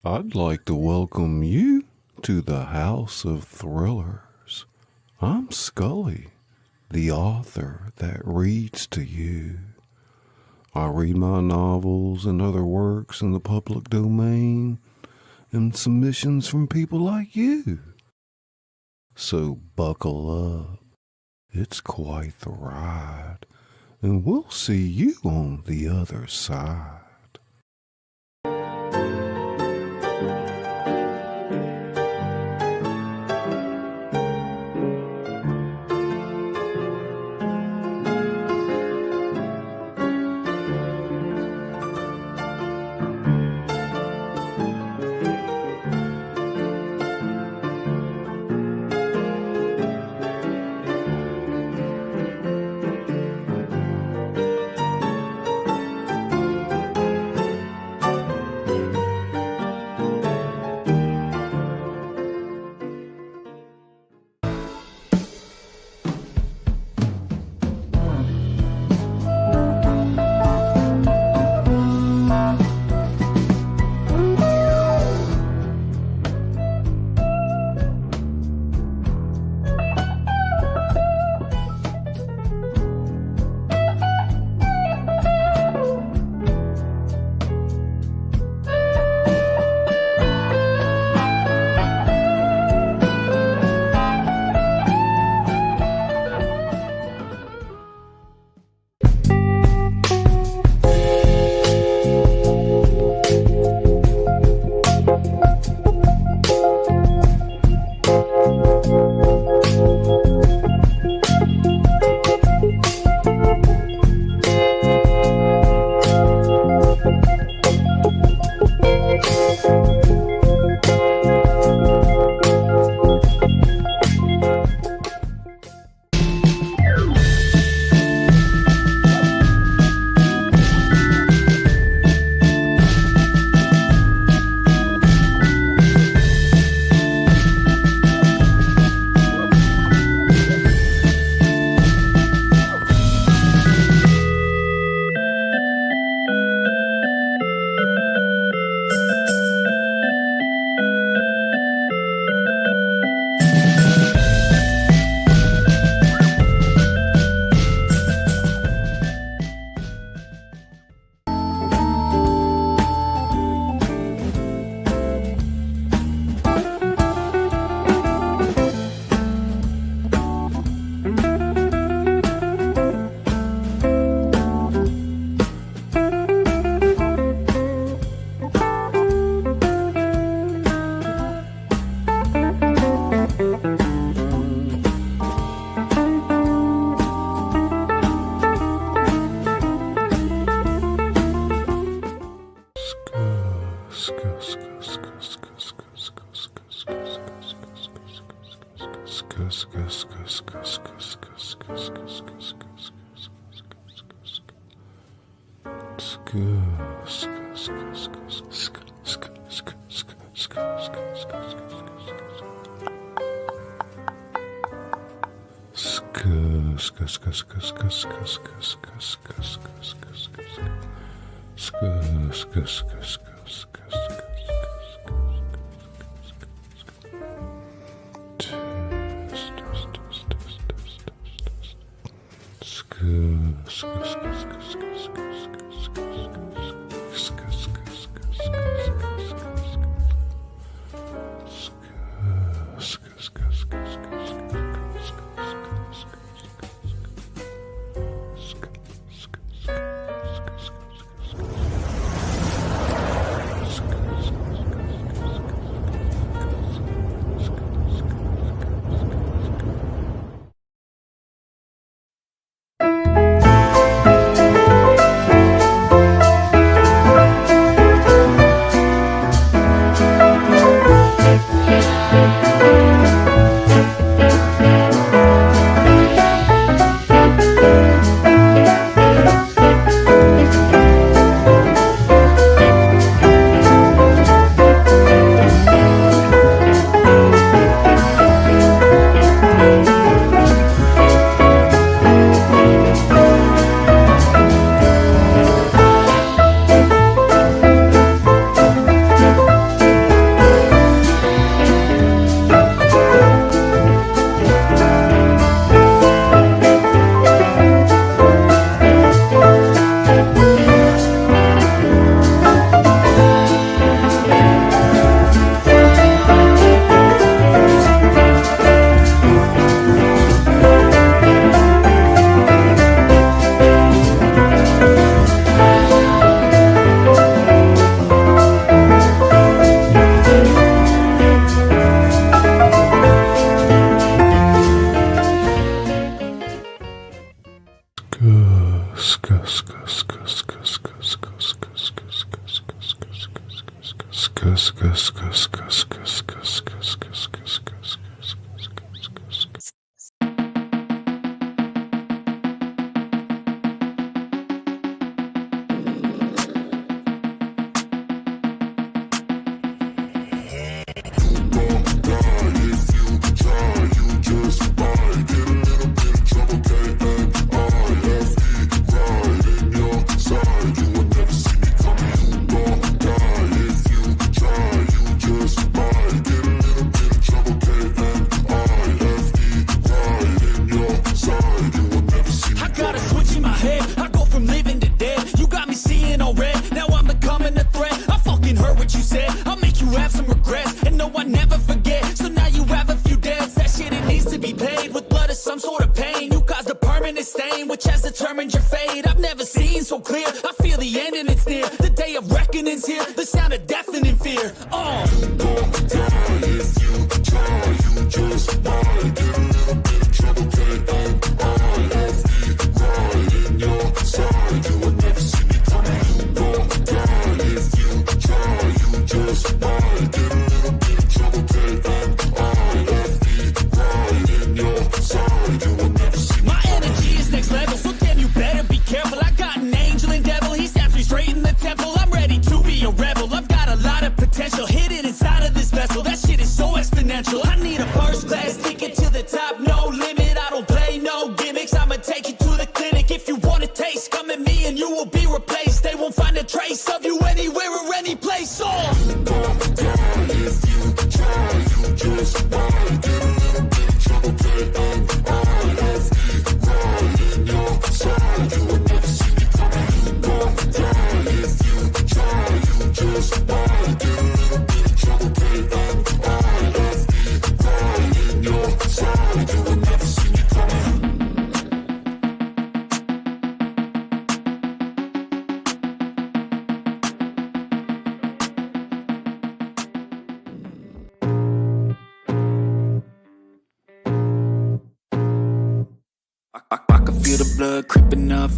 I'd like to welcome you to the House of Thrillers. I'm Scully, the author that reads to you. I read my novels and other works in the public domain and submissions from people like you. So buckle up. It's quite the ride, and we'll see you on the other side.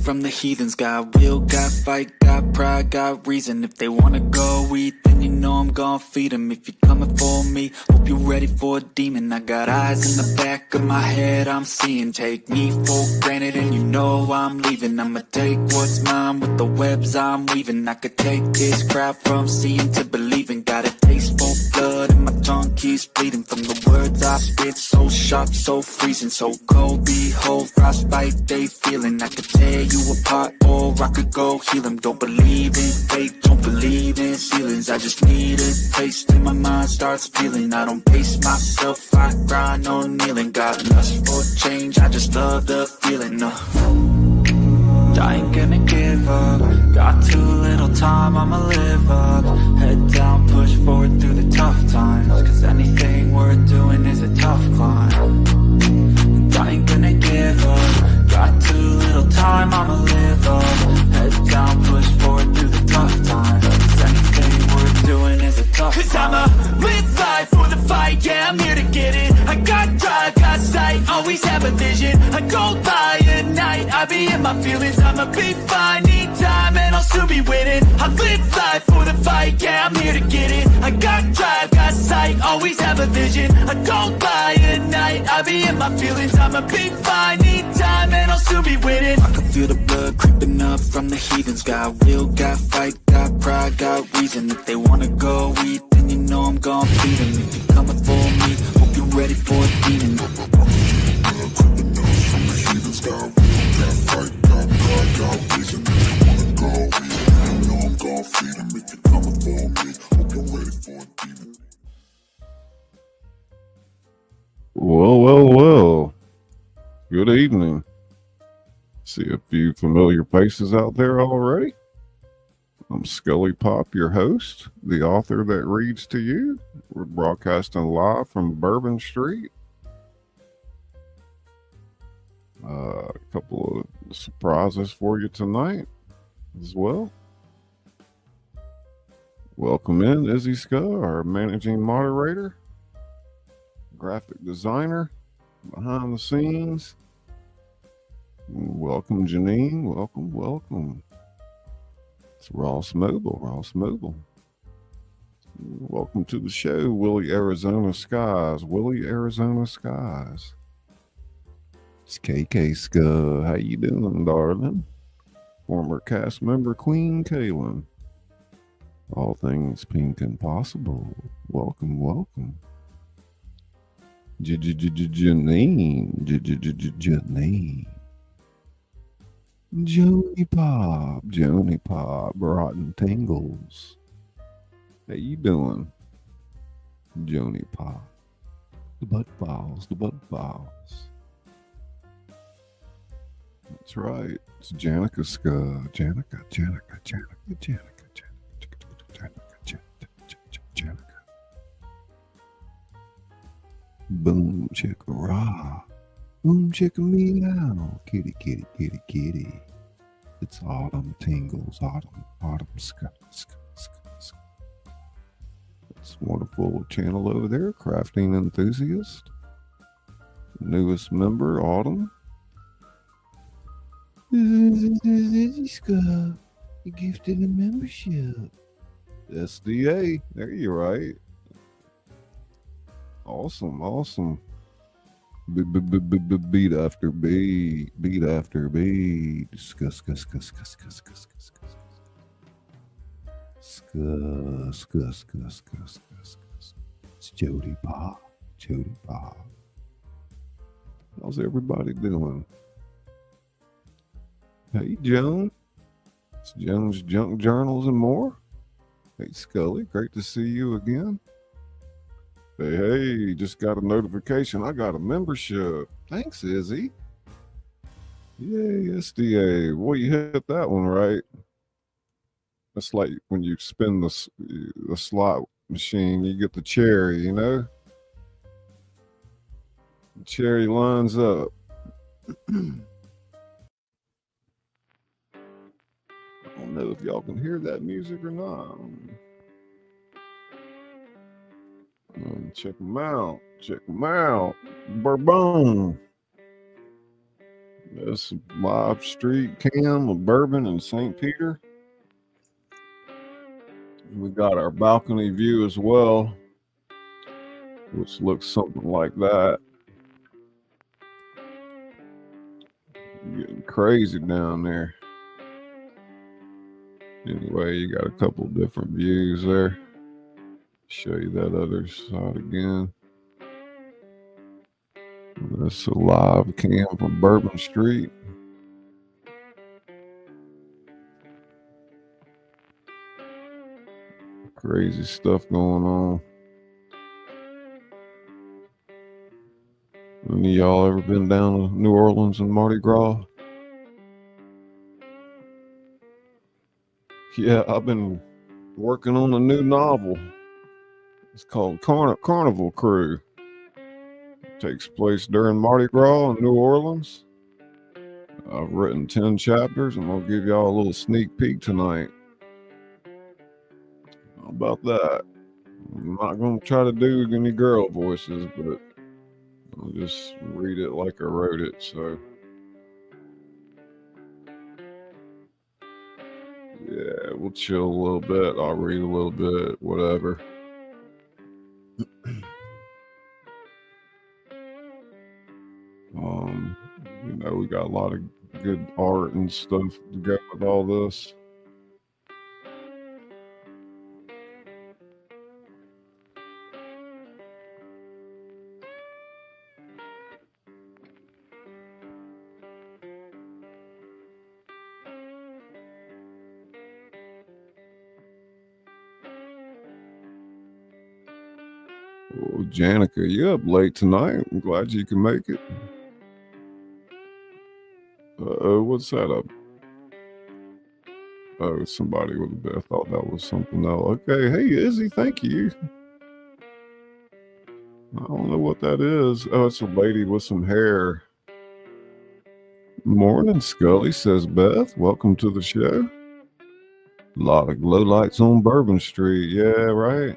From the heathens, got will, got fight, got pride, got reason. If they wanna go eat, then you know I'm gon' feed them. If you're coming for me, hope you're ready for a demon. I got eyes in the back of my head, I'm seeing. Take me for granted and you know I'm leaving. I'ma take what's mine with the webs I'm weaving. I could take this crowd from seeing to believing. Got a taste for blood and my tongue keeps bleeding. From the words I spit, so sharp, so freezing. So cold, behold, frostbite they feeling. I could tear you apart or I could go heal them. Don't believe in fate, don't believe in ceilings. I just need a taste and my mind starts feeling. I don't pace myself, I grind on kneeling. Got lust for change, I just love the feeling. I ain't gonna give up. Got too little time, I'ma live up. Head down, push forward through the tough times. Cause anything worth doing is a tough climb. And I ain't gonna give up. Got too little time, I'ma live up. Head down, push forward through the tough times. Cause anything worth doing is a tough climb. Cause I'ma live life for the fight, yeah, I'm here to get it. I got drive, got sight, always have a vision. I go by at night, I be in my feelings. I'ma be fine, need time, and I'll soon be winning. I live life for the fight, yeah, I'm here to get it. I got drive, got sight, always have a vision. I go by at night, I be in my feelings. I'ma be fine, need time, and I'll soon be winning. I can feel the blood creeping up from the heathens. Got will, got fight, got pride, got reason. If they wanna go eat, then you know I'm gon' feed them. If you're coming for me, hope you're ready for a demon. Creeping up from the heathens. Got will, got fight, got pride, got reason. If you wanna go eat, then you know I'm gon' feed them. If you're coming for me, hope you're ready for a demon. Well. Good evening. See a few familiar faces out there already. I'm Scully Pop, your host, the author that reads to you. We're broadcasting live from Bourbon Street. A couple of surprises for you tonight as well. Welcome in Izzy Scull, our managing moderator, graphic designer, behind the scenes. Welcome, Janine. Welcome. It's Ross Mobile. Welcome to the show, Willie Arizona Skies. Willie Arizona Skies. It's KK Ska. How you doing, darling? Former cast member Queen Kaylin. All things pink and possible. Welcome, welcome. Janine. Janine. Joni Pop, Rotten Tingles. How you doing, Joni Pop? The butt files. That's right. It's Janica Ska. Janica. Boom chicka rah. Boom chicka meow. Kitty. It's autumn tingles. Autumn ska. It's a wonderful channel over there. Crafting enthusiast. Newest member, Autumn. Ska. You gifted a membership. SDA. There you're right. Awesome. Beat after beat. Ska. It's Jody Pop. How's everybody doing? Hey, Joan. It's Joan's Junk Journals and more. Hey, Scully. Great to see you again. Hey, just got a notification. I got a membership. Thanks, Izzy. Yay, SDA. Well, you hit that one right. That's like when you spin the slot machine, you get the cherry, you know? The cherry lines up. I don't know if y'all can hear that music or not. Check them out. Bourbon. That's a live street cam of Bourbon and St. Peter. We got our balcony view as well, which looks something like that. Getting crazy down there. Anyway, you got a couple different views there. Show you that other side again. That's a live cam from Bourbon Street. Crazy stuff going on. Any of y'all ever been down to New Orleans and Mardi Gras? Yeah, I've been working on a new novel. It's called Carnival Crew. It takes place during Mardi Gras in New Orleans. I've written 10 chapters. I'm going to give y'all a little sneak peek tonight. How about that? I'm not going to try to do any girl voices, but I'll just read it like I wrote it. So, yeah, we'll chill a little bit. I'll read a little bit, whatever. You know, we got a lot of good art and stuff to go with all this. Oh, Janica, you up late tonight? I'm glad you can make it. What's that up? Oh, somebody with a bit. I thought that was something else. Okay, hey Izzy, thank you. I don't know what that is. Oh, it's a lady with some hair. Morning, Scully, says Beth. Welcome to the show. A lot of glow lights on Bourbon Street. Yeah, right.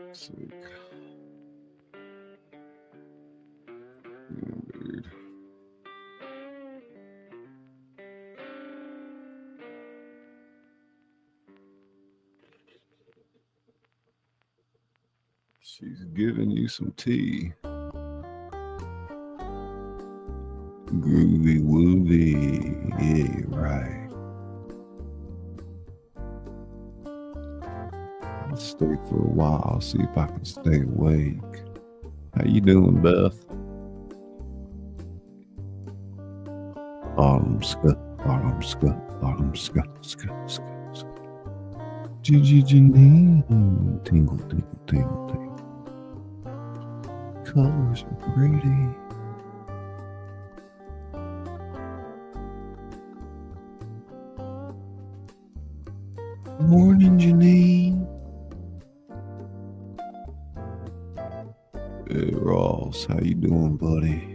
Let's see. Indeed. She's giving you some tea. Groovy woovy. Yeah, right. I'll stay for a while, see if I can stay awake. How you doing, Beth? Autumn scut. Janine. Tingle, tingle, tingle, tingle. Colors are pretty. Morning, Janine. Hey, Ross, how you doing, buddy?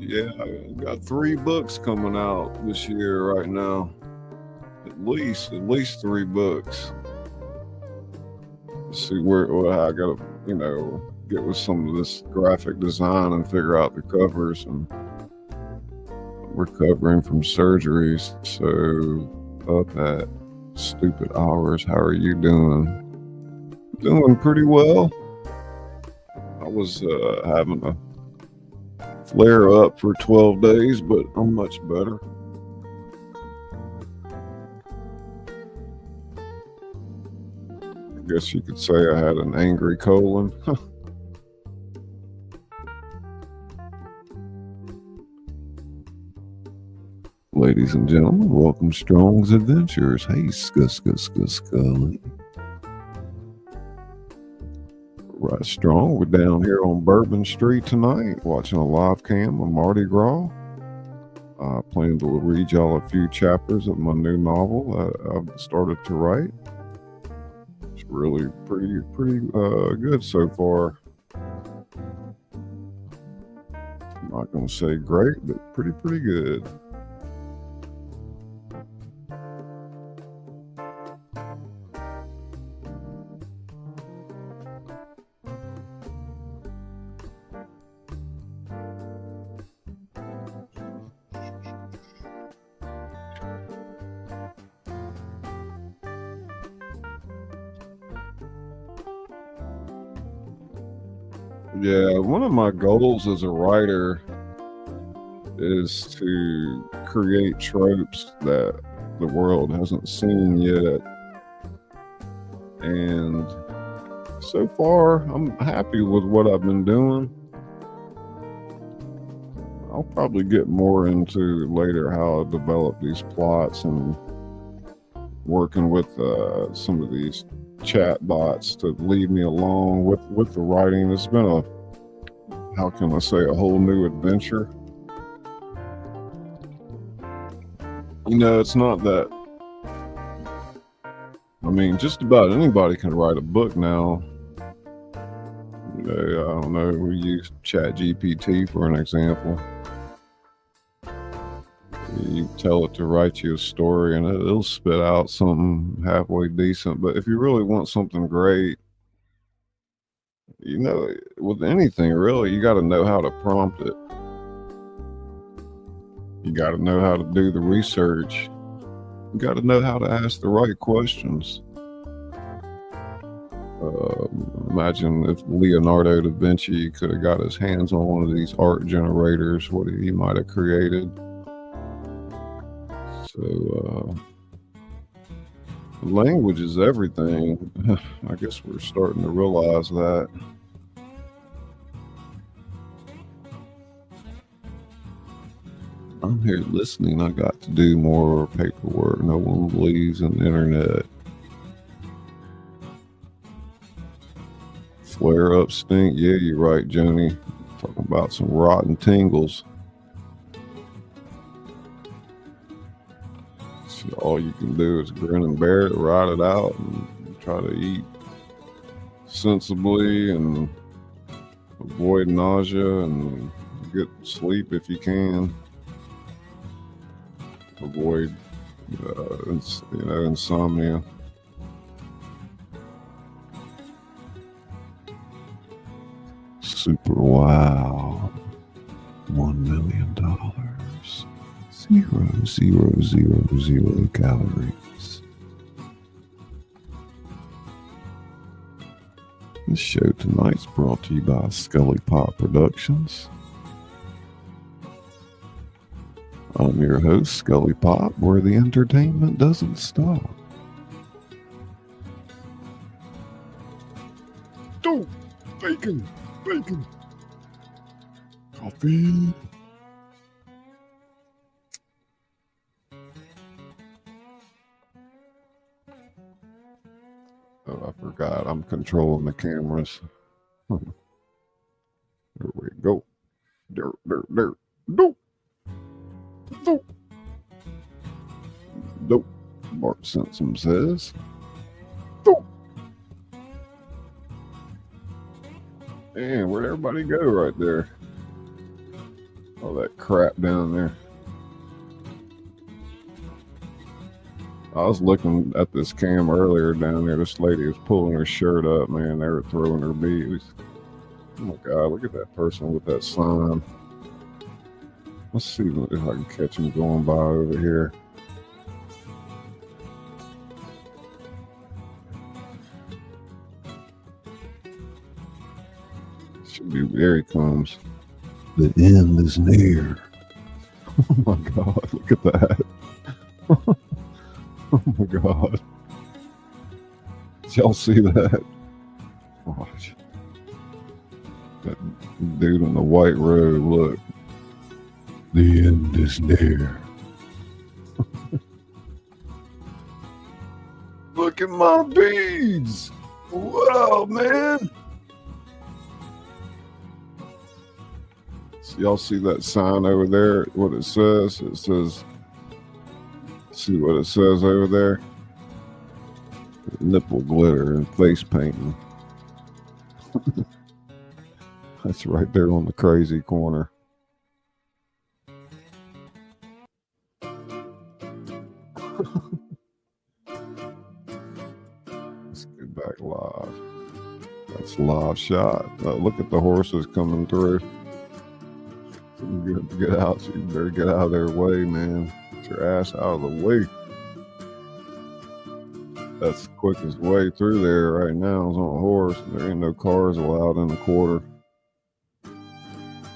Yeah, I got 3 books coming out this year right now. At least 3 books. Let's see where I gotta, get with some of this graphic design and figure out the covers. And recovering from surgeries, so up at stupid hours. How are you doing? Doing pretty well. I was having a flare up for 12 days, but I'm much better. I guess you could say I had an angry colon. Ladies and gentlemen, welcome Strong's Adventures. Hey, Scully. Right, Strong, we're down here on Bourbon Street tonight, watching a live cam of Mardi Gras. I plan to read y'all a few chapters of my new novel I've started to write. It's really pretty good so far. I'm not gonna say great, but pretty good. Yeah, one of my goals as a writer is to create tropes that the world hasn't seen yet. And so far, I'm happy with what I've been doing. I'll probably get more into later how I develop these plots and working with some of these chat bots to lead me along with the writing. It's been a whole new adventure. It's not that, just about anybody can write a book now. I don't know, we use ChatGPT for an example. You tell it to write you a story and it'll spit out something halfway decent. But if you really want something great, with anything really, you got to know how to prompt it. You got to know how to do the research. You got to know how to ask the right questions. Imagine if Leonardo da Vinci could have got his hands on one of these art generators, what he might have created. So, language is everything. I guess we're starting to realize that. I'm here listening. I got to do more paperwork. No one believes in the internet. Flare up stink. Yeah, you're right, Joni. Talking about some rotten tingles. So all you can do is grin and bear it, ride it out, and try to eat sensibly and avoid nausea and get sleep if you can. Avoid, insomnia. Super wow. $1 million. 0 calories. This show tonight's brought to you by Scully Pop Productions. I'm your host, Scully Pop, where the entertainment doesn't stop. Oh, bacon, bacon, coffee. Oh, I forgot. I'm controlling the cameras. There we go. There. Dope. Dope. Mark Simpson says. Dope. Man, where'd everybody go right there? All that crap down there. I was looking at this cam earlier down there. This lady was pulling her shirt up, man. They were throwing her beads. Oh my God, look at that person with that sign. Let's see if I can catch him going by over here. Should be, there he comes. The end is near. Oh my God, look at that. Oh my God. Did y'all see that? Watch. That dude in the white robe, look. The end is near. Look at my beads. What up, man? So y'all see that sign over there? What it says? It says, see what it says over there? Nipple glitter and face painting. That's right there on the crazy corner. Let's get back live. That's a live shot. Look at the horses coming through. Get out. You better get out of their way, man. Get your ass out of the way. That's the quickest way through there right now is on a horse. There ain't no cars allowed in the quarter.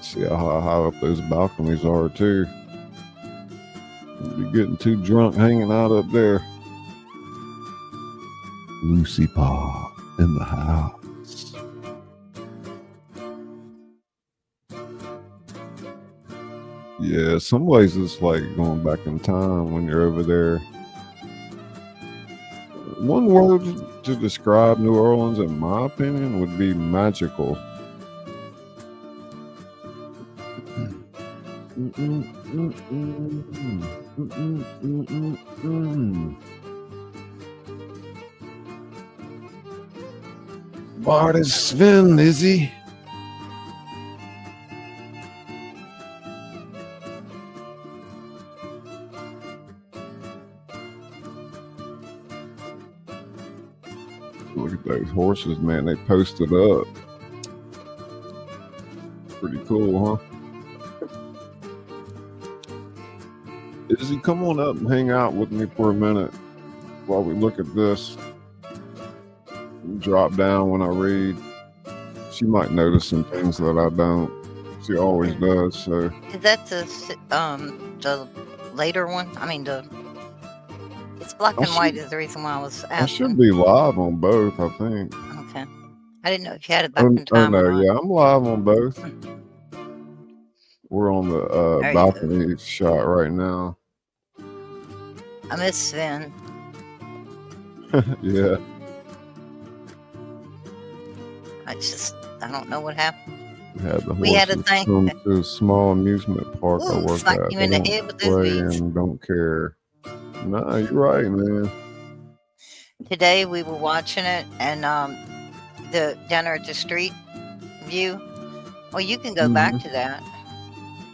See how high up those balconies are too. You'll be getting too drunk hanging out up there. Lucy Paw in the house. Yeah, some ways it's like going back in time when you're over there. One word to describe New Orleans, in my opinion, would be magical. Bart is Sven, is he? Look at those horses, man. They posted up. Pretty cool, huh? Izzy, come on up and hang out with me for a minute while we look at this. Drop down when I read. She might notice some things that I don't. She always does. So is that the later one? I mean, it's black and white is the reason why I was asking. I should be live on both, I think. Okay. I didn't know if you had it back in time. Oh no, yeah, I'm live on both. We're on the balcony shot right now. I miss Sven. Yeah. I don't know what happened. We had a thing. Come to a small amusement park I work smack at. You in the head with this beach. And don't care. Nah, you're right, man. Today we were watching it, and the down there at the street view. Well, you can go back to that.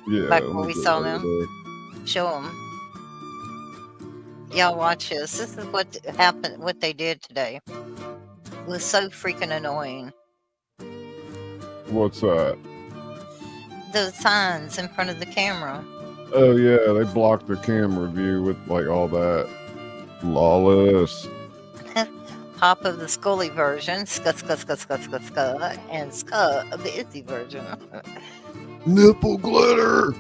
Yeah. Back where we saw them. Show them. Y'all watch this. This is what happened. What they did today. It was so freaking annoying. What's that? The signs in front of the camera. Oh yeah, they blocked the camera view with like all that. Lawless. Pop of the Scully version, Scut, and Scut of the Itzy version. Nipple glitter.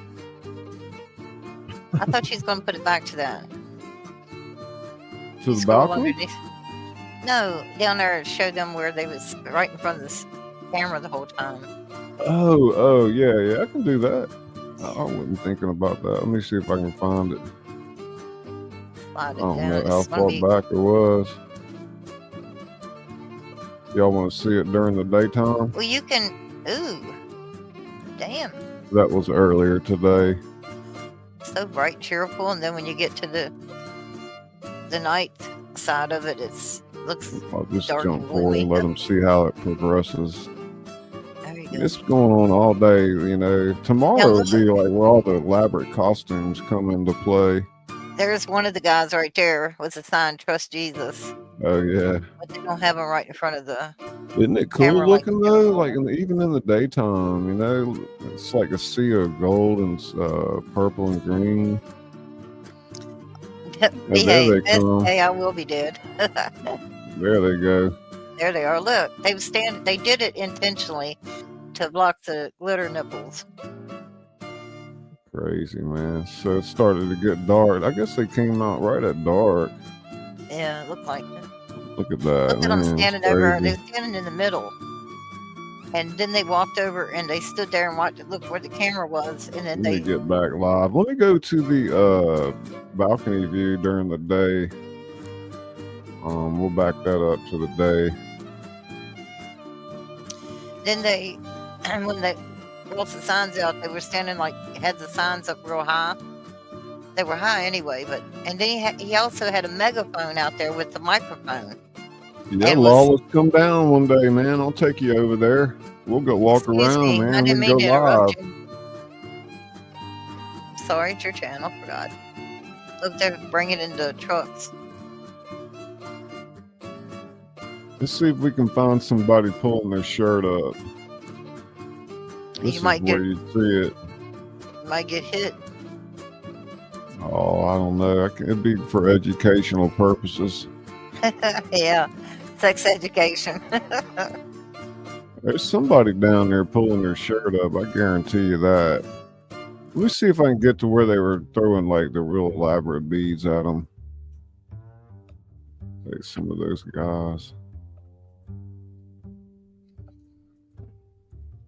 I thought she was going to put it back to that. To the Scroll balcony? underneath. No, down there, show them where they was right in front of this camera the whole time. Oh, yeah, I can do that. I wasn't thinking about that. Let me see if I can find it. Slide I it don't down. know how It's gonna far be- back it was. Y'all want to see it during the daytime? Well, you can. Ooh, damn, That was earlier today. so bright, and cheerful, and then when you get to the night side of it, looks. I'll just Dark jump and forward and let gloomy. them see how it progresses. There you go. It's going on all day, you know. Tomorrow will look. be like where all the elaborate costumes come into play. There's one of the guys right there with the sign "Trust Jesus," Oh yeah, but they don't have him right in front of the. isn't it cool Camera like looking the though? camera. Like even in the daytime, you know, it's like a sea of gold and purple and green. there Behave. they come. Hey, I will be dead. There they go. There they are. Look, they was standing. They did it intentionally to block the glitter nipples. Crazy, man. So it started to get dark. I guess they came out right at dark. Yeah, it looked like it. Look at that, Look at them man. standing It's over. crazy. They were standing in the middle, and then they walked over and they stood there and watched. Looked where the camera was, and then Let me they. get back live. Let me go to the balcony view during the day. We'll back that up to the day. Then they, and when they brought the signs out, they were standing like had the signs up real high. They were high anyway, but and then he also had a megaphone out there with the microphone. Yeah, It was- Lawless, come down one day, man. I'll take you over there. We'll go walk Excuse around, me, man. I We didn't can go mean to interrupt live. you. Sorry, it's your channel. Forgot. Look, they're bringing in the trucks. Let's see if we can find somebody pulling their shirt up. This You is might where get you see it. might get hit. Oh, I don't know. It'd be for educational purposes. Yeah, sex education. There's somebody down there pulling their shirt up. I guarantee you that. Let me see if I can get to where they were throwing like the real elaborate beads at them. Like some of those guys.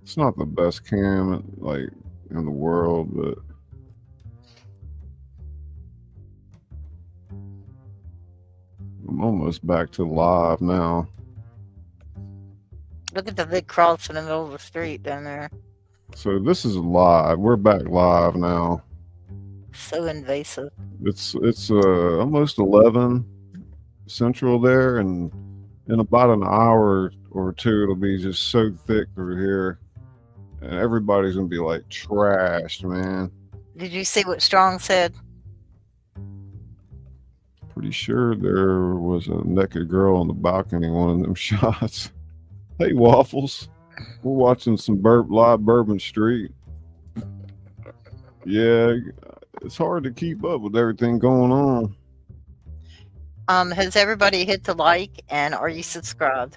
It's not the best cam like in the world, but I'm almost back to live now. Look at the big cross in the middle of the street down there. So this is live. We're back live now. So invasive. It's almost 11 Central there, and in about an hour or two it'll be just so thick through here, and everybody's gonna be like trashed, man. Did you see what Strong said? Pretty sure there was a naked girl on the balcony in one of them shots. Hey Waffles, we're watching some live Bourbon Street. Yeah, it's hard to keep up with everything going on. Has everybody hit the like and are you subscribed?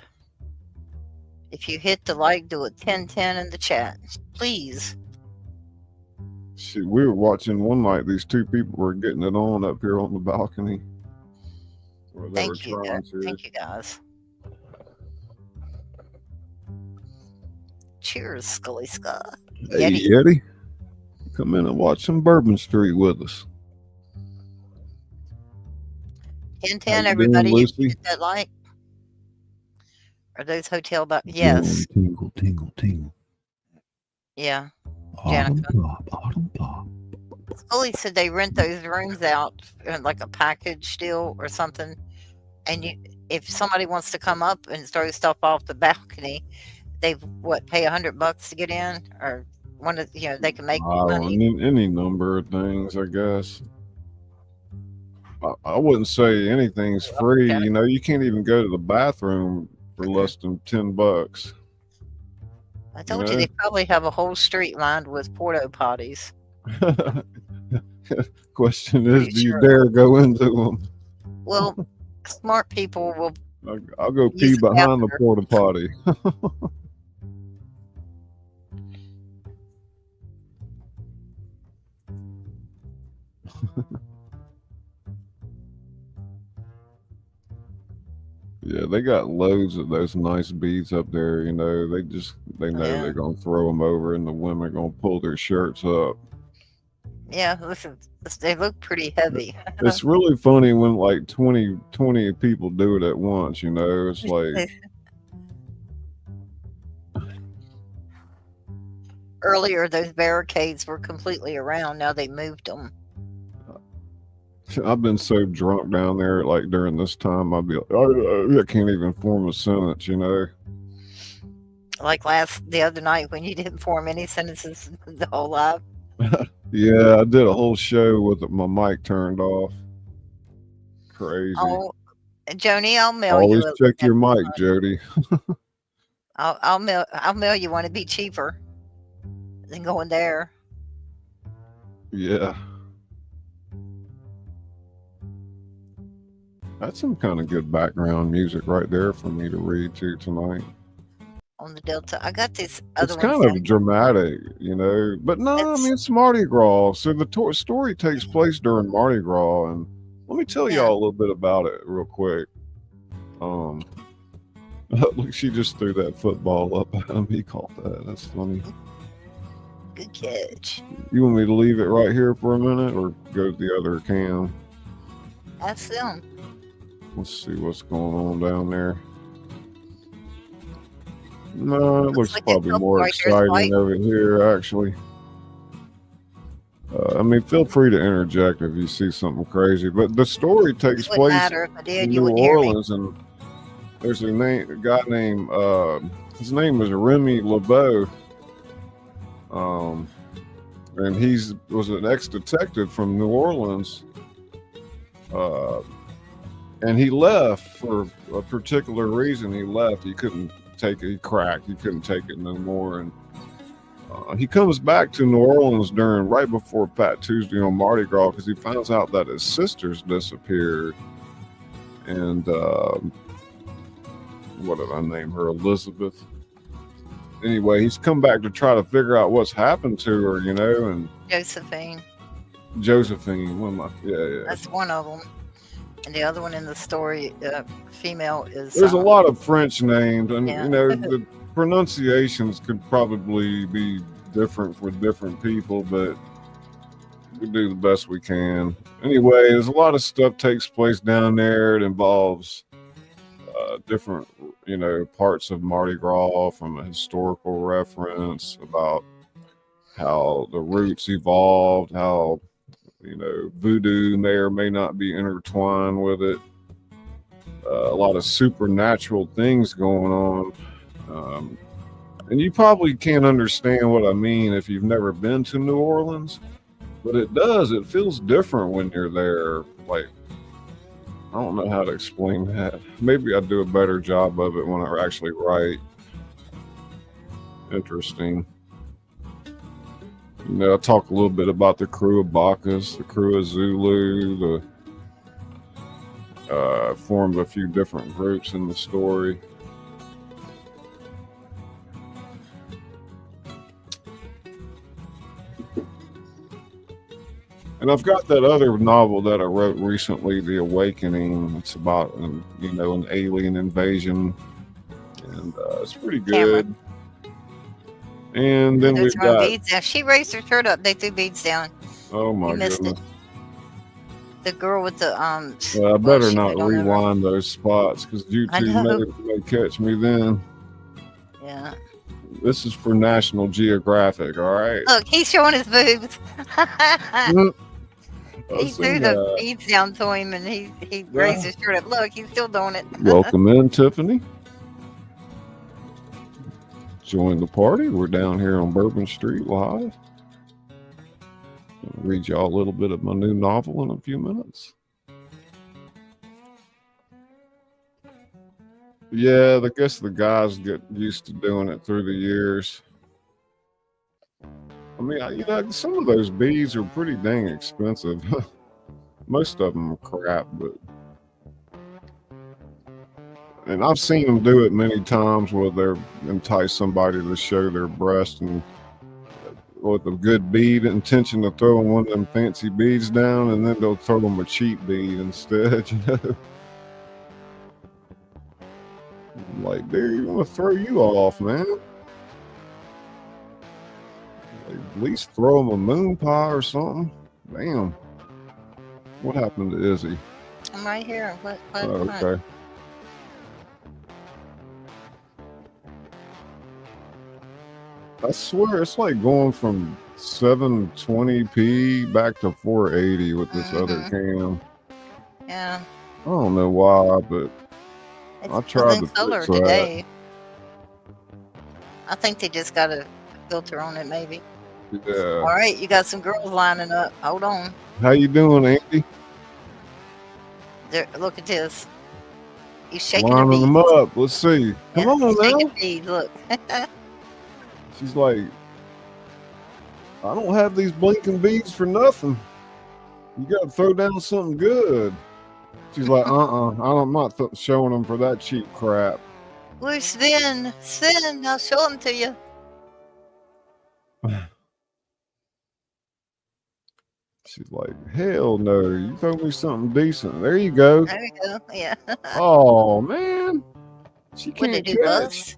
If you hit the like, do a 10-10 in the chat, please. Shit, we were watching one night. These two people were getting it on up here on the balcony. Or they Thank you, were trying to. thank you guys. Cheers, Scully Scott. Hey, Yeti. Yeti, come in and watch some Bourbon Street with us. 10-10, How you everybody, doing, if you Lucy? hit that like. Are those hotel yes, Tingle, tingle, tingle. yeah. Autumn Janica. pop, autumn pop. Scully said they rent those rooms out like a package deal or something. And if somebody wants to come up and throw stuff off the balcony, they pay $100 to get in, or one of they can make money. Any number of things, I guess. I wouldn't say anything's free. Okay. You know, you can't even go to the bathroom for less than $10. I told you they probably have a whole street lined with porta potties. Question is, Pretty do you sure. dare go into them? Well, smart people will I'll go use pee a behind the catheter. porta potty. Yeah, they got loads of those nice beads up there. You know, they know Yeah. they're gonna throw them over, and the women are gonna pull their shirts up. Yeah, listen, they look pretty heavy. It's really funny when like 20 people do it at once. You know, it's like Earlier, those barricades were completely around. Now they moved them. I've been so drunk down there. Like during this time, I'd be like, I can't even form a sentence. You know. Like the other night when you didn't form any sentences the whole live. Yeah, I did a whole show with my mic turned off. Crazy. Oh, Joni, I'll mail you. Always check your mic, Jody. I'll mail you one. It'd be cheaper than going there. Yeah. That's some kind of good background music right there for me to read to tonight. On the Delta, I got this other It's one. kind of dramatic, you know, but no, I mean, it's Mardi Gras. So the story takes place during Mardi Gras, and let me tell y'all a little bit about it real quick. Look, she just threw that football up at him. He caught that. That's funny. Good catch. You want me to leave it right here for a minute, or go to the other cam? Ask them. Let's see what's going on down there. No, it looks like probably more exciting over here, actually. I mean, feel free to interject if you see something crazy. But the story takes place in New Orleans, and there's a guy named his name is Remy LeBeau, and was an ex-detective from New Orleans, and he left for a particular reason. He left. He couldn't take it. He cracked. He couldn't take it no more, and he comes back to New Orleans right before Fat Tuesday on Mardi Gras, because he finds out that his sister's disappeared. And what did I name her? Elizabeth. Anyway, he's come back to try to figure out what's happened to her, you know. And Josephine. Yeah. That's one of them. And the other one in the story, female, is. There's a lot of French names, and you know the pronunciations could probably be different for different people, but we do the best we can. Anyway, there's a lot of stuff takes place down there. It involves different, you know, parts of Mardi Gras from a historical reference about how the roots evolved, how, you know, voodoo may or may not be intertwined with it. A lot of supernatural things going on. And you probably can't understand what I mean if you've never been to New Orleans, but it feels different when you're there. Like, I don't know how to explain that. Maybe I'll do a better job of it when I actually write. Interesting. You know, I'll talk a little bit about the crew of Bacchus, the crew of Zulu, formed a few different groups in the story. And I've got that other novel that I wrote recently, The Awakening. It's about, you know, an alien invasion, and it's pretty good. And then we've got beads down. She raised her shirt up. They threw beads down. Oh my goodness! The girl with the I better not rewind those spots because YouTube may catch me then. Yeah. This is for National Geographic. All right. Look, he's showing his boobs. He threw the beads down to him, and he raised his shirt up. Look, he's still doing it. Welcome in, Tiffany. Join the party. We're down here on Bourbon Street live. I'll read y'all a little bit of my new novel in a few minutes. Yeah, I guess the guys get used to doing it through the years. I mean, you know, some of those beads are pretty dang expensive. Most of them are crap, but and I've seen them do it many times where they're entice somebody to show their breast and with a good bead intention to throw them one of them fancy beads down, and then they'll throw them a cheap bead instead. You know, I'm like, dude, you want to throw you off, man? Like, at least throw them a moon pie or something. Damn. What happened to Izzy? I'm right here. What? Oh, okay. I swear it's like going from 720p back to 480 with this other cam. Yeah. I don't know why, but I tried to color fix that. today. I think they just got a filter on it, maybe. Yeah. All right, you got some girls lining up. Hold on. How you doing, Andy? Look at this. He's shaking Lining the beads. them up. Let's see. Come on he's now. shaking beads. Look. She's like, I don't have these blinking beads for nothing. You got to throw down something good. She's like, I'm not showing them for that cheap crap. Where's Sven? Sven, I'll show him to you. She's like, hell no, you throw me something decent. There you go. There you go. Yeah. Oh, man. She What can't did it catch.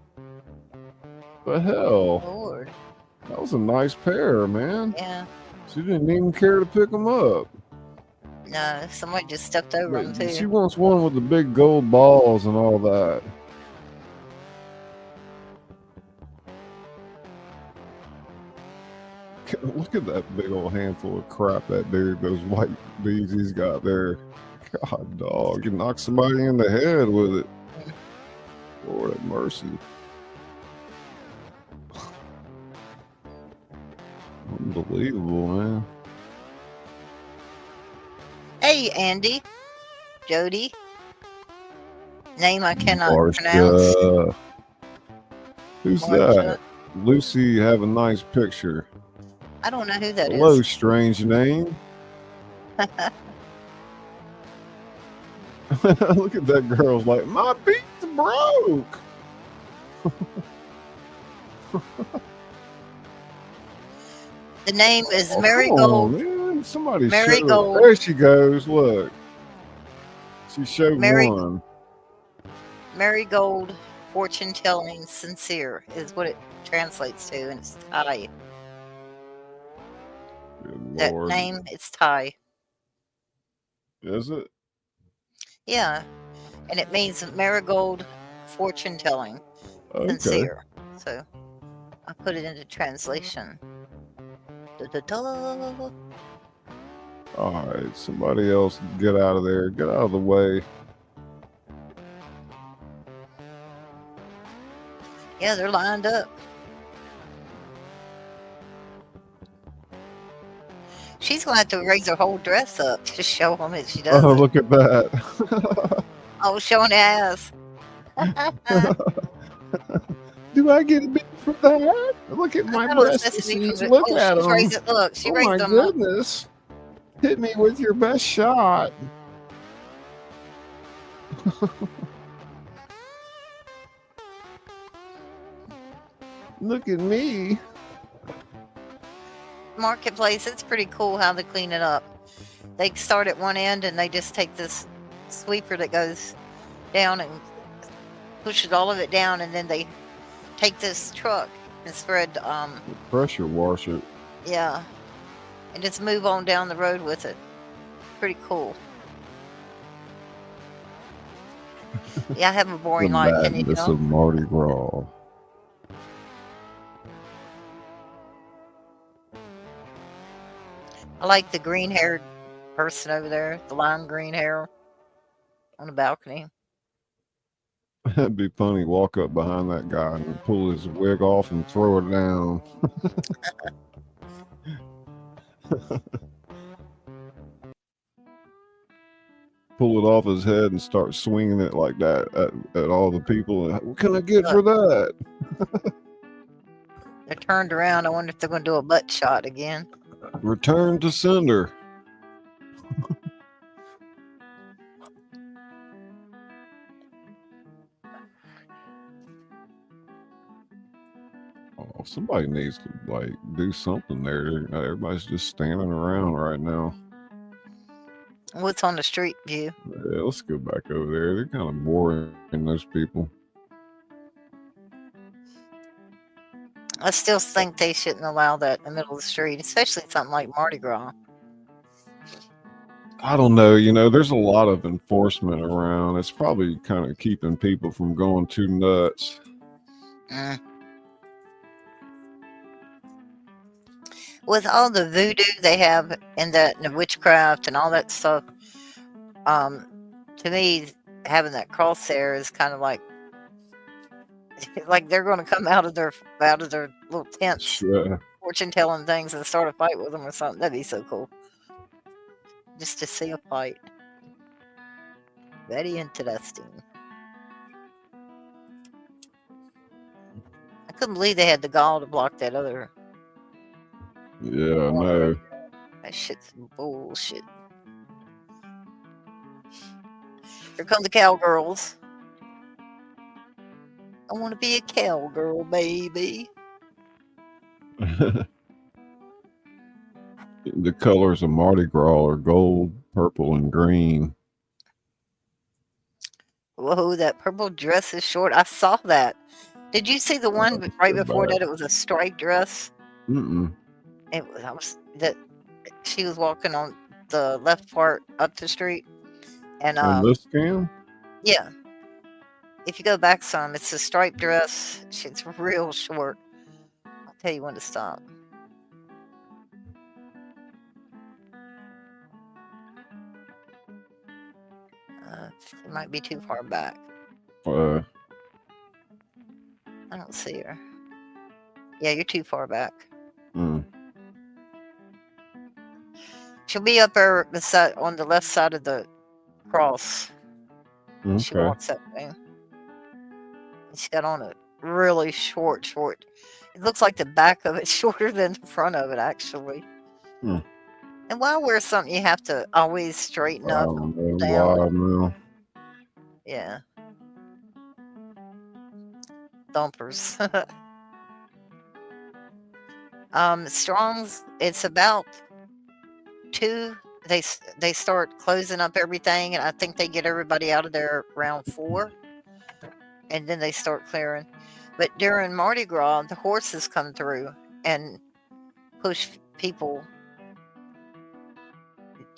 The hell? Lord. That was a nice pair, man. Yeah. She didn't even care to pick them up. No, somebody just stepped over him too. She wants one with the big gold balls and all that. Look at that big old handful of crap that dude, those white beads he's got there. God, dog, you knock somebody in the head with it. Lord have mercy. Unbelievable, man. Hey, Andy. Jody. Name I cannot Marsha. pronounce. Who's Marsha. that? Lucy, have a nice picture. I don't know who that is. Hello, strange name. Look at that girl's like, my beats broke. The name is Oh, Marigold. man. Somebody Marigold. showed. There she goes. Look. She showed one. Marigold fortune telling sincere is what it translates to, and it's Thai. Good That Lord. name, it's Thai. Is it? Yeah. And it means marigold fortune telling Okay. sincere. So I put it into translation. Da-da-da. All right. Somebody else get out of there. Get out of the way. Yeah, they're lined up. She's going to have to raise her whole dress up to show them if she does. Oh, look at that. Oh, showing the ass. Do I get a bit for that? Look at my breasts. Look at them. Look, she Oh raised my them up. goodness. Hit me with your best shot. Look at me. Marketplace, it's pretty cool how they clean it up. They start at one end and they just take this sweeper that goes down and pushes all of it down, and then they take this truck and spread Pressure wash it. yeah, and just move on down the road with it. Pretty cool. Yeah, I have a boring The life, can you madness tell? of Mardi Gras. I like the green-haired person over there, the lime green hair on the balcony. That'd be funny. Walk up behind that guy and pull his wig off and throw it down. Pull it off his head and start swinging it like that at all the people. What can I get for that? They're turned around. I wonder if they're going to do a butt shot again. Return to sender. Oh, somebody needs to like do something there. Everybody's just standing around right now. What's on the street view? Yeah, let's go back over there. They're kind of boring, those people. I still think they shouldn't allow that in the middle of the street, especially something like Mardi Gras. I don't know. You know, there's a lot of enforcement around. It's probably kind of keeping people from going too nuts. Mm. With all the voodoo they have and the witchcraft and all that stuff, to me, having that cross there is kind of like they're going to come out of their little tents, fortune telling things, and start a fight with them or something. That'd be so cool. Just to see a fight. Very interesting. I couldn't believe they had the gall to block that other. Yeah, I know. That shit's bullshit. Here come the cowgirls. I want to be a cowgirl, baby. The colors of Mardi Gras are gold, purple, and green. Whoa, that purple dress is short. I saw that. Did you see the one right before that? It was a striped dress. It was that she was walking on the left part up the street, and on this cam. Yeah. If you go back some, it's a striped dress. It's real short. I'll tell you when to stop. It might be too far back. I don't see her. Yeah, you're too far back. She'll be up there on the left side of the cross. Okay. She walks that way. She's got on a really short. It looks like the back of it's shorter than the front of it, actually. And why wear something you have to always straighten up and down? Yeah. Thumpers. Strong's, it's about 2. They start closing up everything, and I think they get everybody out of there around 4, and then they start clearing. But during Mardi Gras, the horses come through and push people,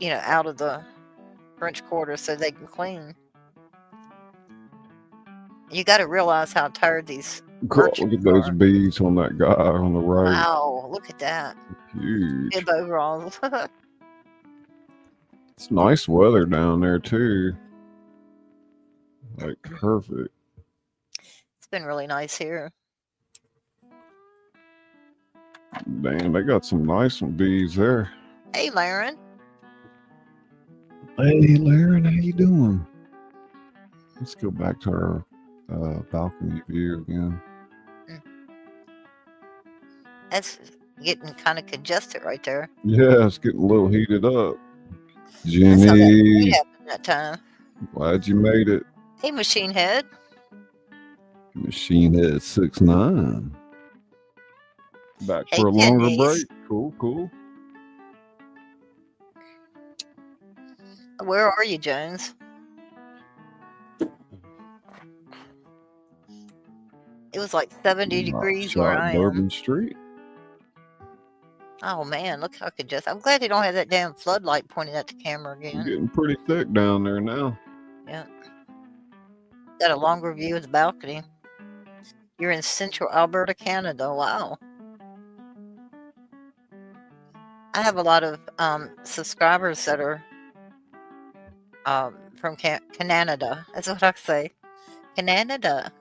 out of the French Quarter so they can clean. You got to realize how tired these Look at those beads on that guy on the right. Wow, look at that. Huge. Bib overalls. It's nice weather down there too. Like perfect. It's been really nice here. Damn, they got some nice bees there. Hey, Laren. Hey, Laren, how you doing? Let's go back to our balcony view again. That's getting kind of congested right there. Yeah, it's getting a little heated up. Jenny, that happened that time. Glad you made it. Hey, Machine Head. Machine Head 6'9". Back for a longer break. Cool. Where are you, Jones? It was like 70 degrees where I am. Bourbon Street. Oh man, look how congested. I'm glad they don't have that damn floodlight pointing at the camera again. It's getting pretty thick down there now. Yeah. Got a longer view of the balcony. You're in central Alberta, Canada. Wow. I have a lot of subscribers that are from Canada. That's what I say. Canada.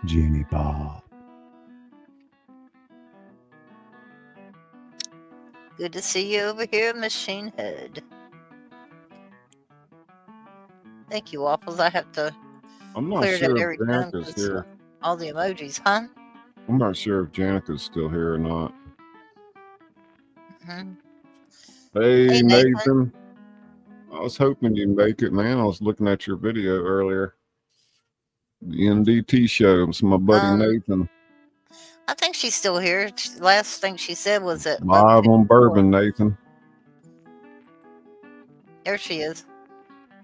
Jenny Bob. Good to see you over here, Machine Head. Thank you, Waffles. I have to I'm not clear that sure if every time Janica's 'cause here. all the emojis, huh? I'm not sure if Janica's still here or not. Mhm. Hey, Hey, Nathan. Nathan. I was hoping you'd make it, man. I was looking at your video earlier. The NDT show. It's my buddy Nathan. I think she's still here. Last thing she said was that Live on Bourbon, Nathan. There she is.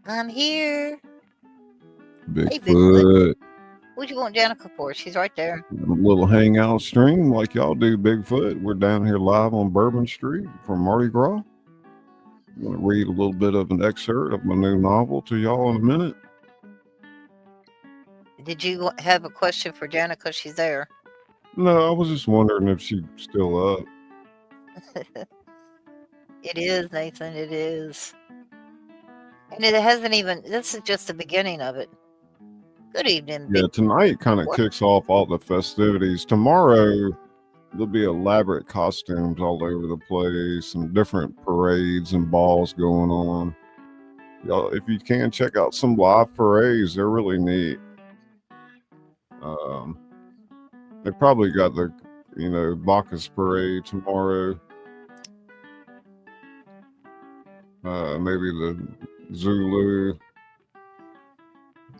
I'm here. Hey, Bigfoot. What you want Janica for? She's right there. A little hangout stream like y'all do, Bigfoot. We're down here live on Bourbon Street for Mardi Gras. I'm going to read a little bit of an excerpt of my new novel to y'all in a minute. Did you have a question for Janica? She's there. No, I was just wondering if she's still up. It is, Nathan. It is. And it hasn't even, this is just the beginning of it. Good evening. Yeah, tonight kind of kicks off all the festivities. Tomorrow, there'll be elaborate costumes all over the place and different parades and balls going on. Y'all, if you can, check out some live parades. They're really neat. They probably got the, Bacchus parade tomorrow. Maybe the Zulu.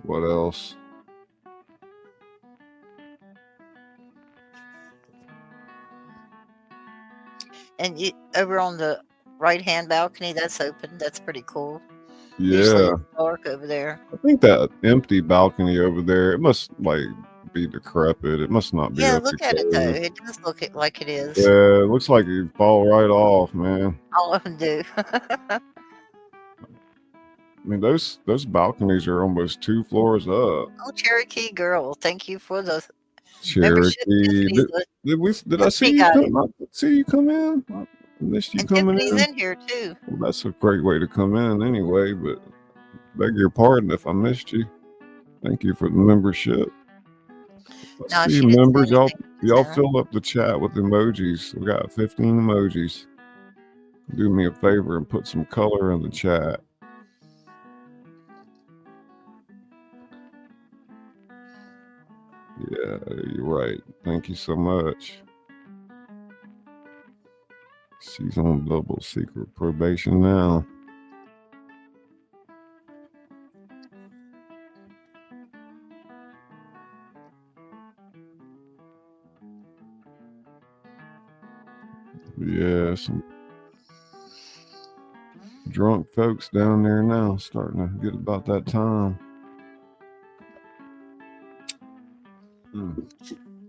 What else? And over on the right-hand balcony, that's open. That's pretty cool. Yeah. Usually it's dark over there. I think that empty balcony over there, it must be decrepit. It must not be. Yeah, look at it though. It does look like it is. Yeah, it looks like you fall right off, man. All of them do. I mean, those balconies are almost 2 floors up. Oh, Cherokee girl, thank you for the Cherokee. Did I see you come in? I missed you coming Tiffany's in here too. Well, that's a great way to come in anyway, but beg your pardon if I missed you. Thank you for the membership. Let's see, members, y'all fill up the chat with emojis. We got 15 emojis. Do me a favor and put some color in the chat. Yeah, you're right. Thank you so much. She's on double secret probation now. Yeah, some drunk folks down there now, starting to get about that time.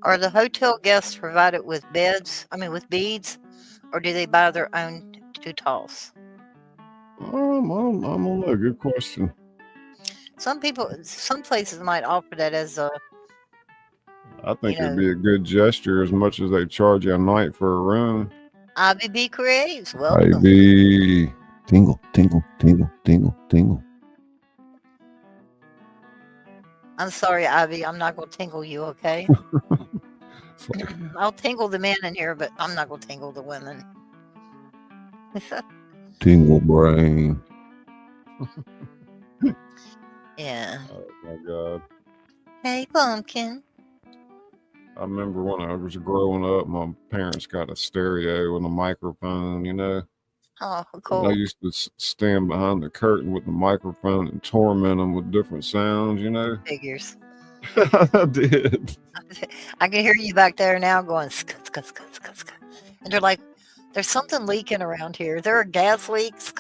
Are the hotel guests provided with with beads, or do they buy their own to toss? I don't know. Good question. Some places might offer that as a. I think it'd be a good gesture as much as they charge you a night for a room. IBB Creatives, welcome. IB, tingle, tingle, tingle, tingle, tingle. I'm sorry, Ivy. I'm not going to tingle you, okay? I'll tingle the men in here, but I'm not going to tingle the women. Tingle brain. Yeah. Oh my God. Hey, Pumpkin. I remember when I was growing up, my parents got a stereo and a microphone, Oh, cool. And I used to stand behind the curtain with the microphone and torment them with different sounds, Figures. I did. I can hear you back there now going, scut, scut, scut, scut, scut. And they're like, there's something leaking around here. There are gas leaks.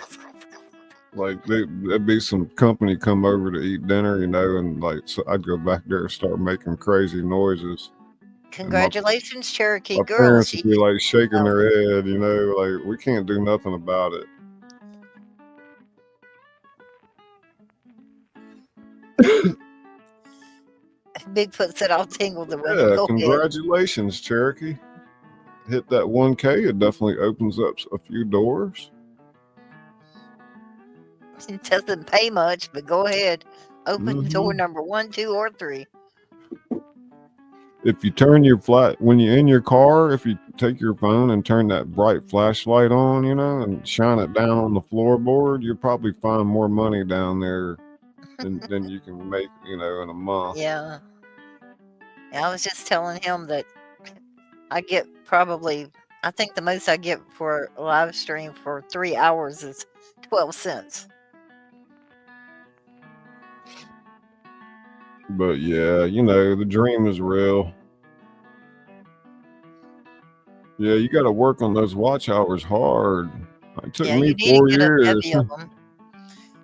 Like there'd be some company come over to eat dinner, and so I'd go back there and start making crazy noises. Congratulations, Cherokee my girl. Parents would be like shaking their head, like we can't do nothing about it. Bigfoot said, "I'll tingle the women." Yeah, Go congratulations, ahead. Cherokee. Hit that 1K. It definitely opens up a few doors. It doesn't pay much, but go ahead. Open door number 1, 2, or 3. If you turn when you're in your car, if you take your phone and turn that bright flashlight on, and shine it down on the floorboard, you'll probably find more money down there and then you can make, in a month. Yeah. I was just telling him that I get I think the most I get for a live stream for 3 hours is 12 cents. But yeah, the dream is real. Yeah, you got to work on those watch hours hard. It took me you need 4 to get a years. bevy of them.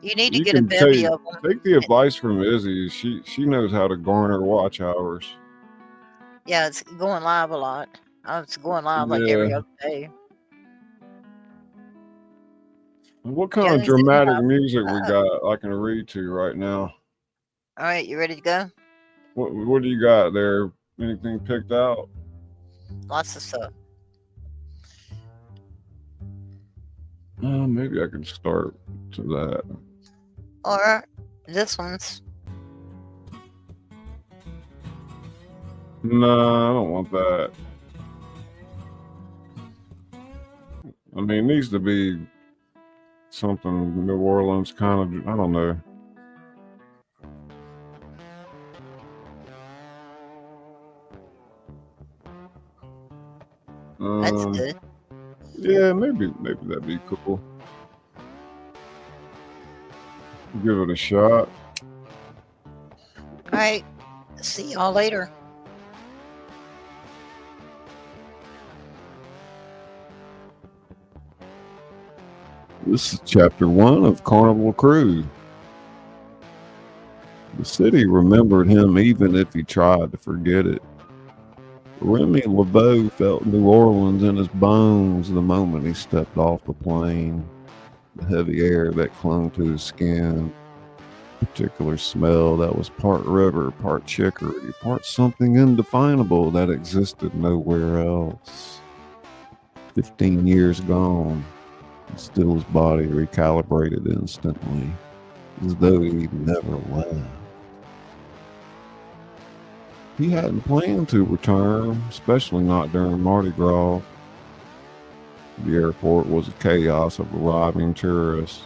You need to You get a can bevy of them. take the advice from Izzy. She knows how to garner watch hours. Yeah, it's going live a lot. It's going live like every Yeah. other day. What kind of Jones in the dramatic house. music we got I can read to right now? All right, you ready to go? What do you got there? Anything picked out? Lots of stuff. Maybe I can start to that. Or this one's. No, I don't want that. I mean, it needs to be something New Orleans kind of, I don't know. That's good. Yeah, maybe that'd be cool. Give it a shot. All right. See y'all later. This is chapter 1 of Carnival Cruise. The city remembered him even if he tried to forget it. Remy Laveau felt New Orleans in his bones the moment he stepped off the plane. The heavy air that clung to his skin, a particular smell that was part river, part chicory, part something indefinable that existed nowhere else. 15 years gone, and still his body recalibrated instantly, as though he'd never left. He hadn't planned to return, especially not during Mardi Gras. The airport was a chaos of arriving tourists,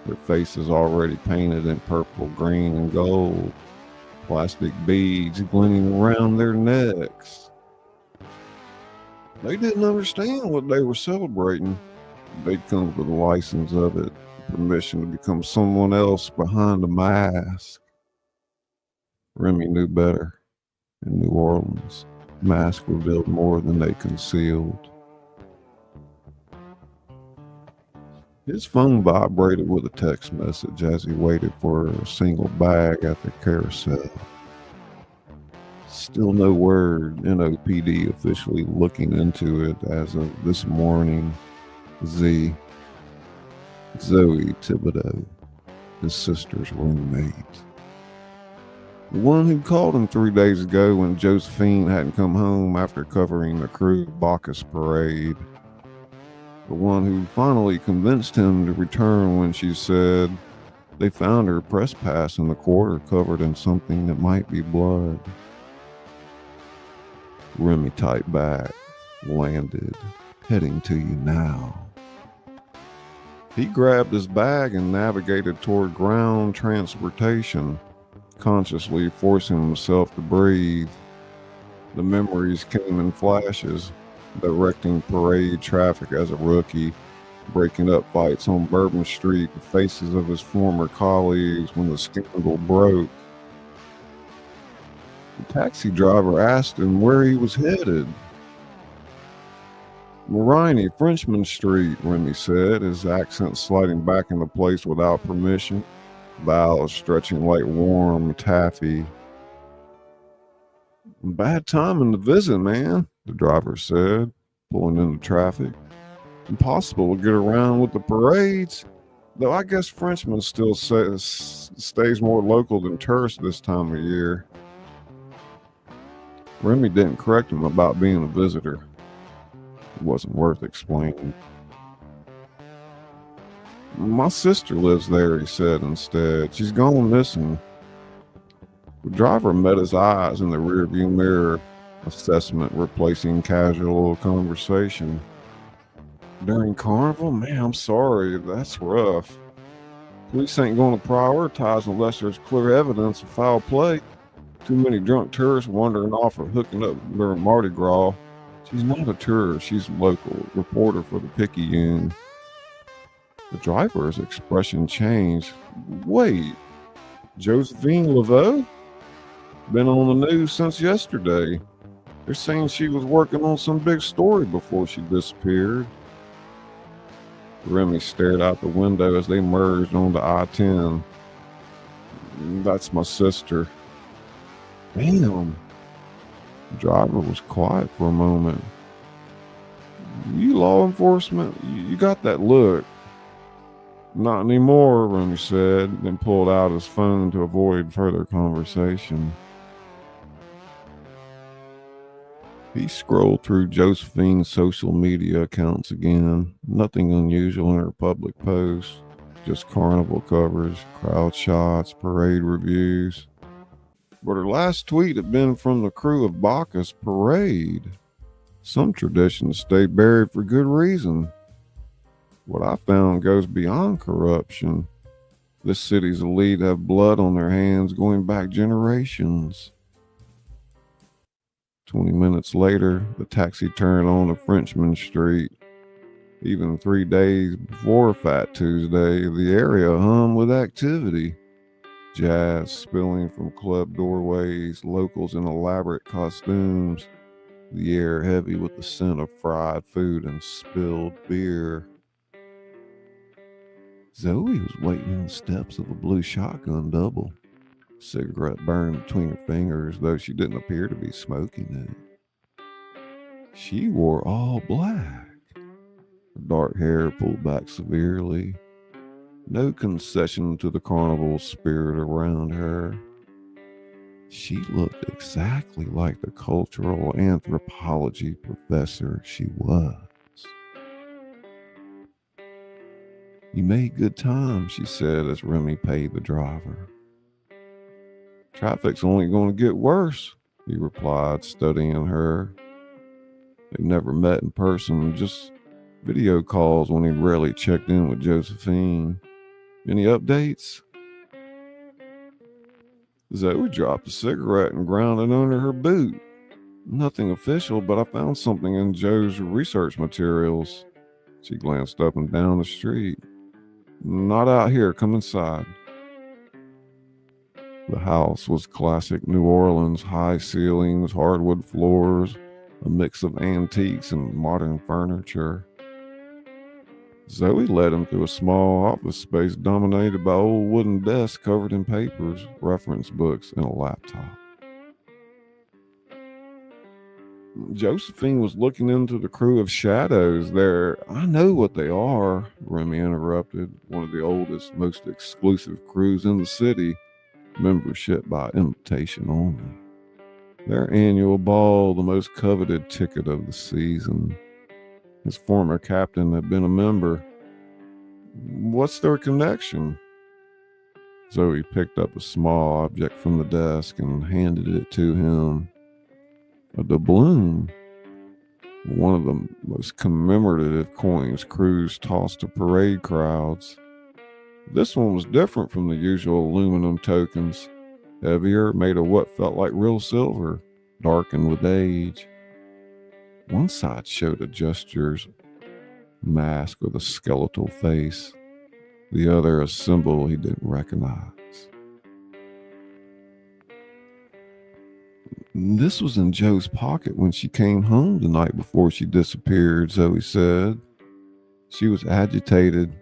their faces already painted in purple, green, and gold, plastic beads gleaming around their necks. They didn't understand what they were celebrating. They'd come for the license of it, permission to become someone else behind a mask. Remy knew better. In New Orleans, masks revealed more than they concealed. His phone vibrated with a text message as he waited for a single bag at the carousel. Still no word. NOPD officially looking into it as of this morning. Zoe Thibodeau, his sister's roommate. The one who called him 3 days ago when Josephine hadn't come home after covering the Crew Bacchus parade. The one who finally convinced him to return when she said they found her press pass in the quarter covered in something that might be blood. Remy typed back, landed, heading to you now. He grabbed his bag and navigated toward ground transportation, consciously forcing himself to breathe. The memories came in flashes, directing parade traffic as a rookie, breaking up fights on Bourbon Street, the faces of his former colleagues when the scandal broke. The taxi driver asked him where he was headed. Marigny, Frenchman Street, Remy said, his accent sliding back into place without permission, vowels stretching like warm taffy. Bad timing to visit, man, the driver said, pulling into traffic. Impossible to get around with the parades, though I guess Frenchman still stays more local than tourists this time of year. Remy didn't correct him about being a visitor. It wasn't worth explaining. My sister lives there, he said instead. She's gone missing. The driver met his eyes in the rearview mirror, assessment replacing casual conversation. During Carnival? Man, I'm sorry. That's rough. Police ain't going to prioritize unless there's clear evidence of foul play. Too many drunk tourists wandering off or hooking up during Mardi Gras. She's not a tourist, she's a local reporter for the Picayune. The driver's expression changed. Wait, Josephine Laveau? Been on the news since yesterday. They're saying she was working on some big story before she disappeared. Remy stared out the window as they merged onto I-10. That's my sister. Damn. The driver was quiet for a moment. You law enforcement, you got that look. Not anymore, Remy said, then pulled out his phone to avoid further conversation. He scrolled through Josephine's social media accounts again. Nothing unusual in her public posts. Just carnival coverage, crowd shots, parade reviews. But her last tweet had been from the crew of Bacchus Parade. Some traditions stay buried for good reason. What I found goes beyond corruption. This city's elite have blood on their hands going back generations. 20 minutes later, the taxi turned on to Frenchman Street. Even 3 days before Fat Tuesday, the area hummed with activity. Jazz spilling from club doorways, locals in elaborate costumes, the air heavy with the scent of fried food and spilled beer. Zoe was waiting in the steps of a blue shotgun double. Cigarette burned between her fingers, though she didn't appear to be smoking it. She wore all black. Her dark hair pulled back severely. No concession to the carnival spirit around her. She looked exactly like the cultural anthropology professor she was. You made good time, she said as Remy paid the driver. Traffic's only going to get worse, he replied, studying her. They never met in person, just video calls when he rarely checked in with Josephine. Any updates? Zoe dropped a cigarette and ground it under her boot. Nothing official, but I found something in Joe's research materials. She glanced up and down the street. Not out here, come inside. The house was classic New Orleans, high ceilings, hardwood floors, a mix of antiques and modern furniture. Zoe led him through a small office space dominated by old wooden desks covered in papers, reference books, and a laptop. Josephine was looking into the crew of shadows there. I know what they are, Remy interrupted. One of the oldest, most exclusive crews in the city. Membership by invitation only. Their annual ball, the most coveted ticket of the season. His former captain had been a member. What's their connection? Zoe picked up a small object from the desk and handed it to him. A doubloon. One of the most commemorative coins crews tossed to parade crowds. This one was different from the usual aluminum tokens. Heavier, made of what felt like real silver, darkened with age. One side showed a jester's mask with a skeletal face. The other a symbol he didn't recognize. This was in Joe's pocket when she came home the night before she disappeared, Zoe said. She was agitated.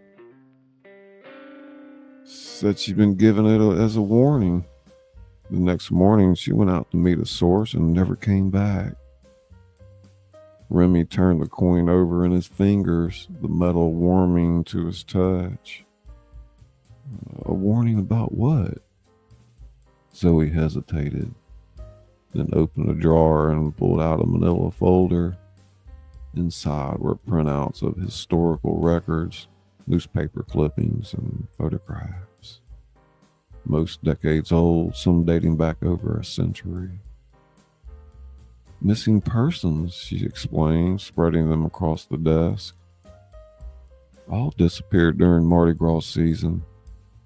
Said she'd been given it as a warning. The next morning, she went out to meet a source and never came back. Remy turned the coin over in his fingers, the metal warming to his touch. A warning about what? Zoe hesitated, then opened a drawer and pulled out a manila folder. Inside were printouts of historical records, newspaper clippings, and photographs. Most decades old, some dating back over a century. Missing persons, she explained, spreading them across the desk. All disappeared during Mardi Gras season.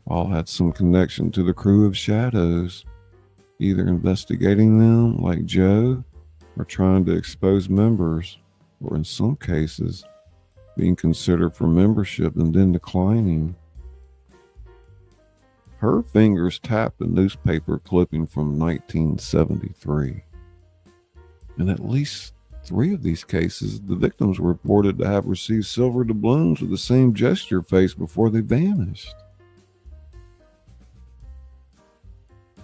all had some connection to the crew of shadows, either investigating them like Joe or trying to expose members, or in some cases being considered for membership and then declining. Her fingers tapped a newspaper clipping from 1973. In at least 3 of these cases, the victims were reported to have received silver doubloons with the same gesture face before they vanished.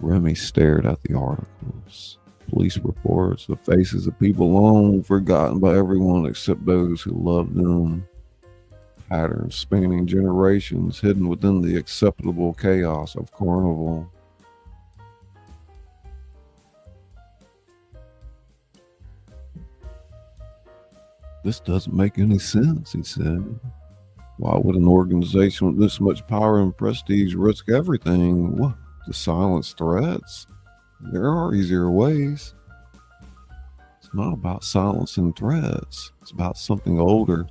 Remy stared at the articles, police reports, the faces of people long forgotten by everyone except those who loved them. Patterns spanning generations hidden within the acceptable chaos of carnival. This doesn't make any sense, he said. Why would an organization with this much power and prestige risk everything? What, to silence threats? There are easier ways. It's not about silencing threats. It's about something older,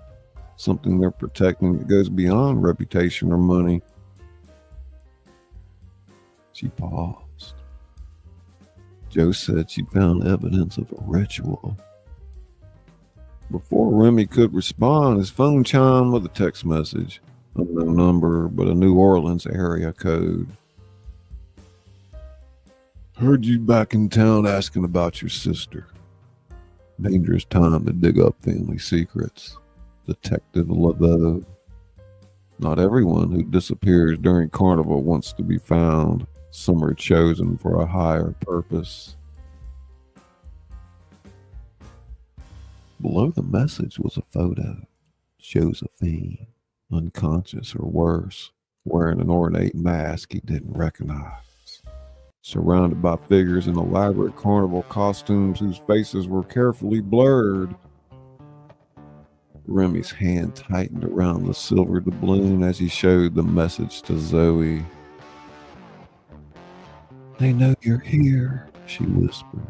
something they're protecting that goes beyond reputation or money. She paused. Joe said she found evidence of a ritual. Before Remy could respond, his phone chimed with a text message. Unknown number, but a New Orleans area code. Heard you back in town asking about your sister. Dangerous time to dig up family secrets. Detective Laveau. Not everyone who disappears during carnival wants to be found. Some are chosen for a higher purpose. Below the message was a photo. Josephine, unconscious or worse, wearing an ornate mask he didn't recognize. Surrounded by figures in elaborate carnival costumes whose faces were carefully blurred. Remy's hand tightened around the silver doubloon as he showed the message to Zoe. They know you're here, she whispered.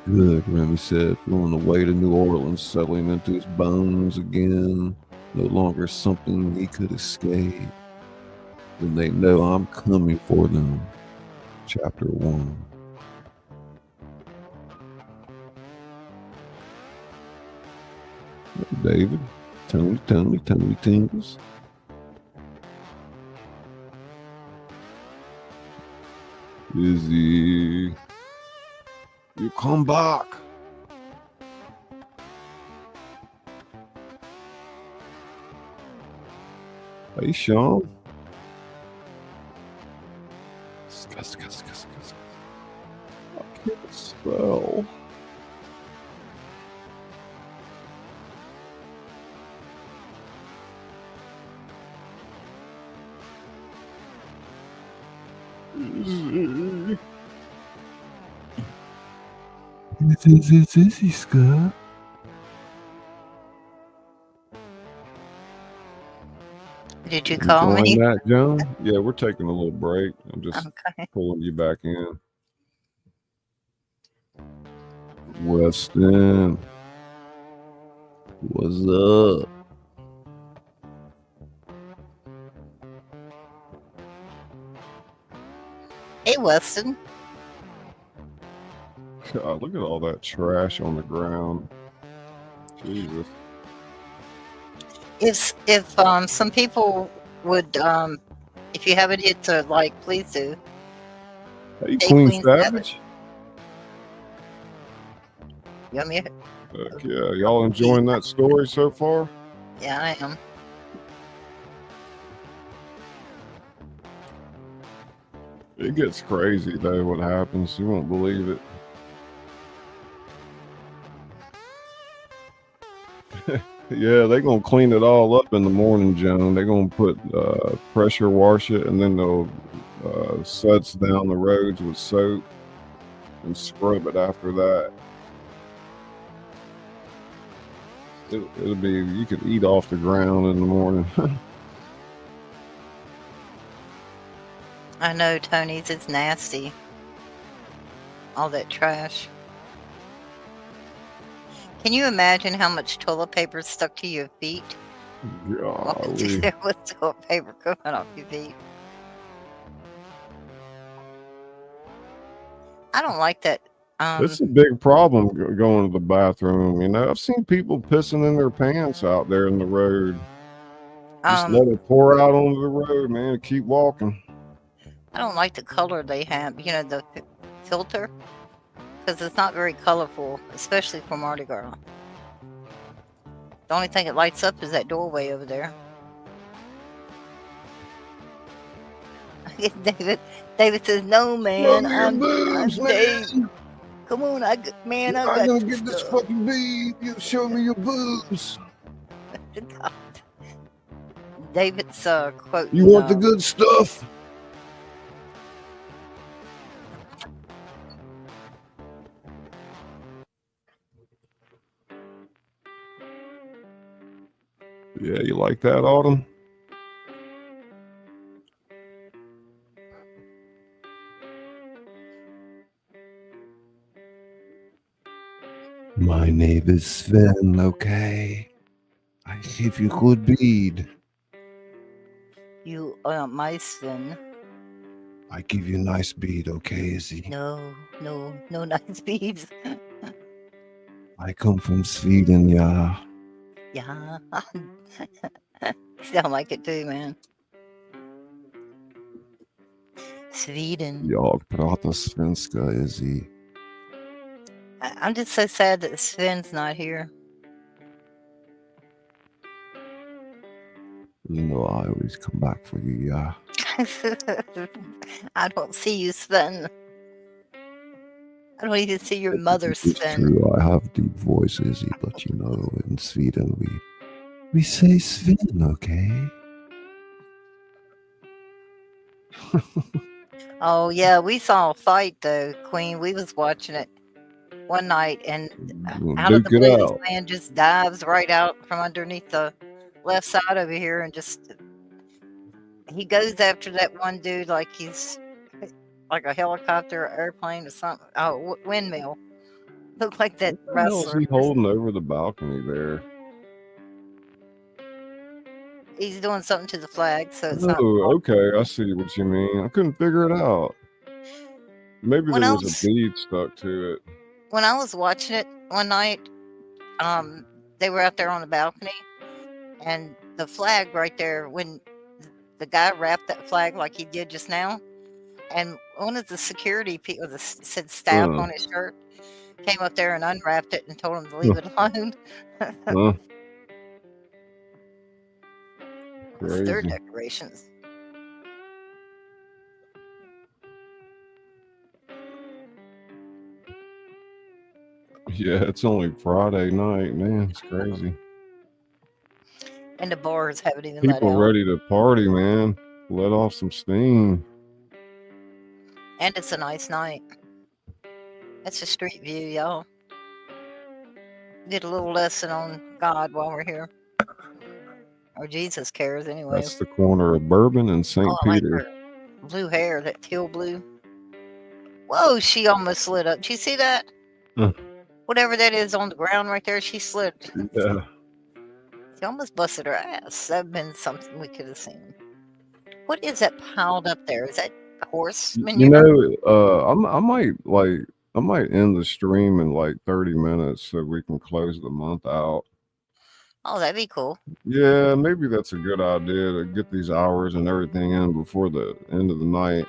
Good, Remy said, feeling the weight of New Orleans settling into his bones again, no longer something he could escape. Then they know I'm coming for them. Chapter 1. Hey, David, Tony Tingles. Izzy, you come back. Hey, Sean. I can't spell. It's Izzy, Scott. Did you call me? That, John? Yeah, we're taking a little break. I'm just pulling you back in. Weston, what's up? Hey, Weston. God, look at all that trash on the ground. Jesus. If some people would if you haven't hit the like, please do. Hey, Queen Savage. You want me? Heck yeah, y'all enjoying that story so far? Yeah, I am. It gets crazy though. What happens? You won't believe it. Yeah, they're gonna clean it all up in the morning, Joan. They're gonna put pressure wash it, and then they'll suds down the roads with soap and scrub it after that. It'll be, you could eat off the ground in the morning. I know, Tony's. It's nasty. All that trash. Can you imagine how much toilet paper stuck to your feet? Golly. There was toilet paper coming off your feet. I don't like that. It's a big problem going to the bathroom. You know, I've seen people pissing in their pants out there in the road. Just let it pour out onto the road, man. Keep walking. I don't like the color they have, you know, the filter, because it's not very colorful, especially for Mardi Gras. The only thing it lights up is that doorway over there. David says, "No, man, I'm Dave. Come on, I got gonna get this fucking bead. You show me your boobs. David's quote. You want the good stuff? Yeah, you like that, Autumn? My name is Sven, okay? I give you good bead. You are my Sven. I give you nice bead, okay, Izzy? No nice beads. I come from Sweden, yeah. Yeah. Sound like it too, man. Sweden. Jag pratar svenska, Izzy. I'm just so sad that Sven's not here. You know I always come back for you, yeah. I don't see you, Sven. I don't even see your mother, It's Sven. true, I have deep voice, Izzy, but you know, in Sweden we say Sven, okay? Oh yeah, we saw a fight though, Queen. We was watching it one night, and out of the blue, this man just dives right out from underneath the left side over here, and just he goes after that one dude like he's like a helicopter or airplane or something. Oh, windmill. Looked like that wrestler. What the hell is he holding over the balcony there? He's doing something to the flag, so it's not. Oh, okay. I see what you mean. I couldn't figure it out. Maybe there was a bead stuck to it. When I was watching it one night, they were out there on the balcony, and the flag right there, when the guy wrapped that flag like he did just now, and one of the security people that said staff on his shirt came up there and unwrapped it and told him to leave it alone. It's their decorations. Yeah, it's only Friday night, man. It's crazy. And the bars haven't even let out. People ready to party, man. Let off some steam. And it's a nice night. That's a street view, y'all. Get a little lesson on God while we're here. Or Jesus cares anyway. That's the corner of Bourbon and St. Peter. Like her blue hair, that teal blue. Whoa, she almost slid up. Did you see that? Whatever that is on the ground right there, she slid. Yeah. She almost busted her ass. That'd been something we could have seen. What is that piled up there? Is that horse manure? You know, I might end the stream in like 30 minutes so we can close the month out. Oh, that'd be cool. Yeah, maybe that's a good idea to get these hours and everything in before the end of the night.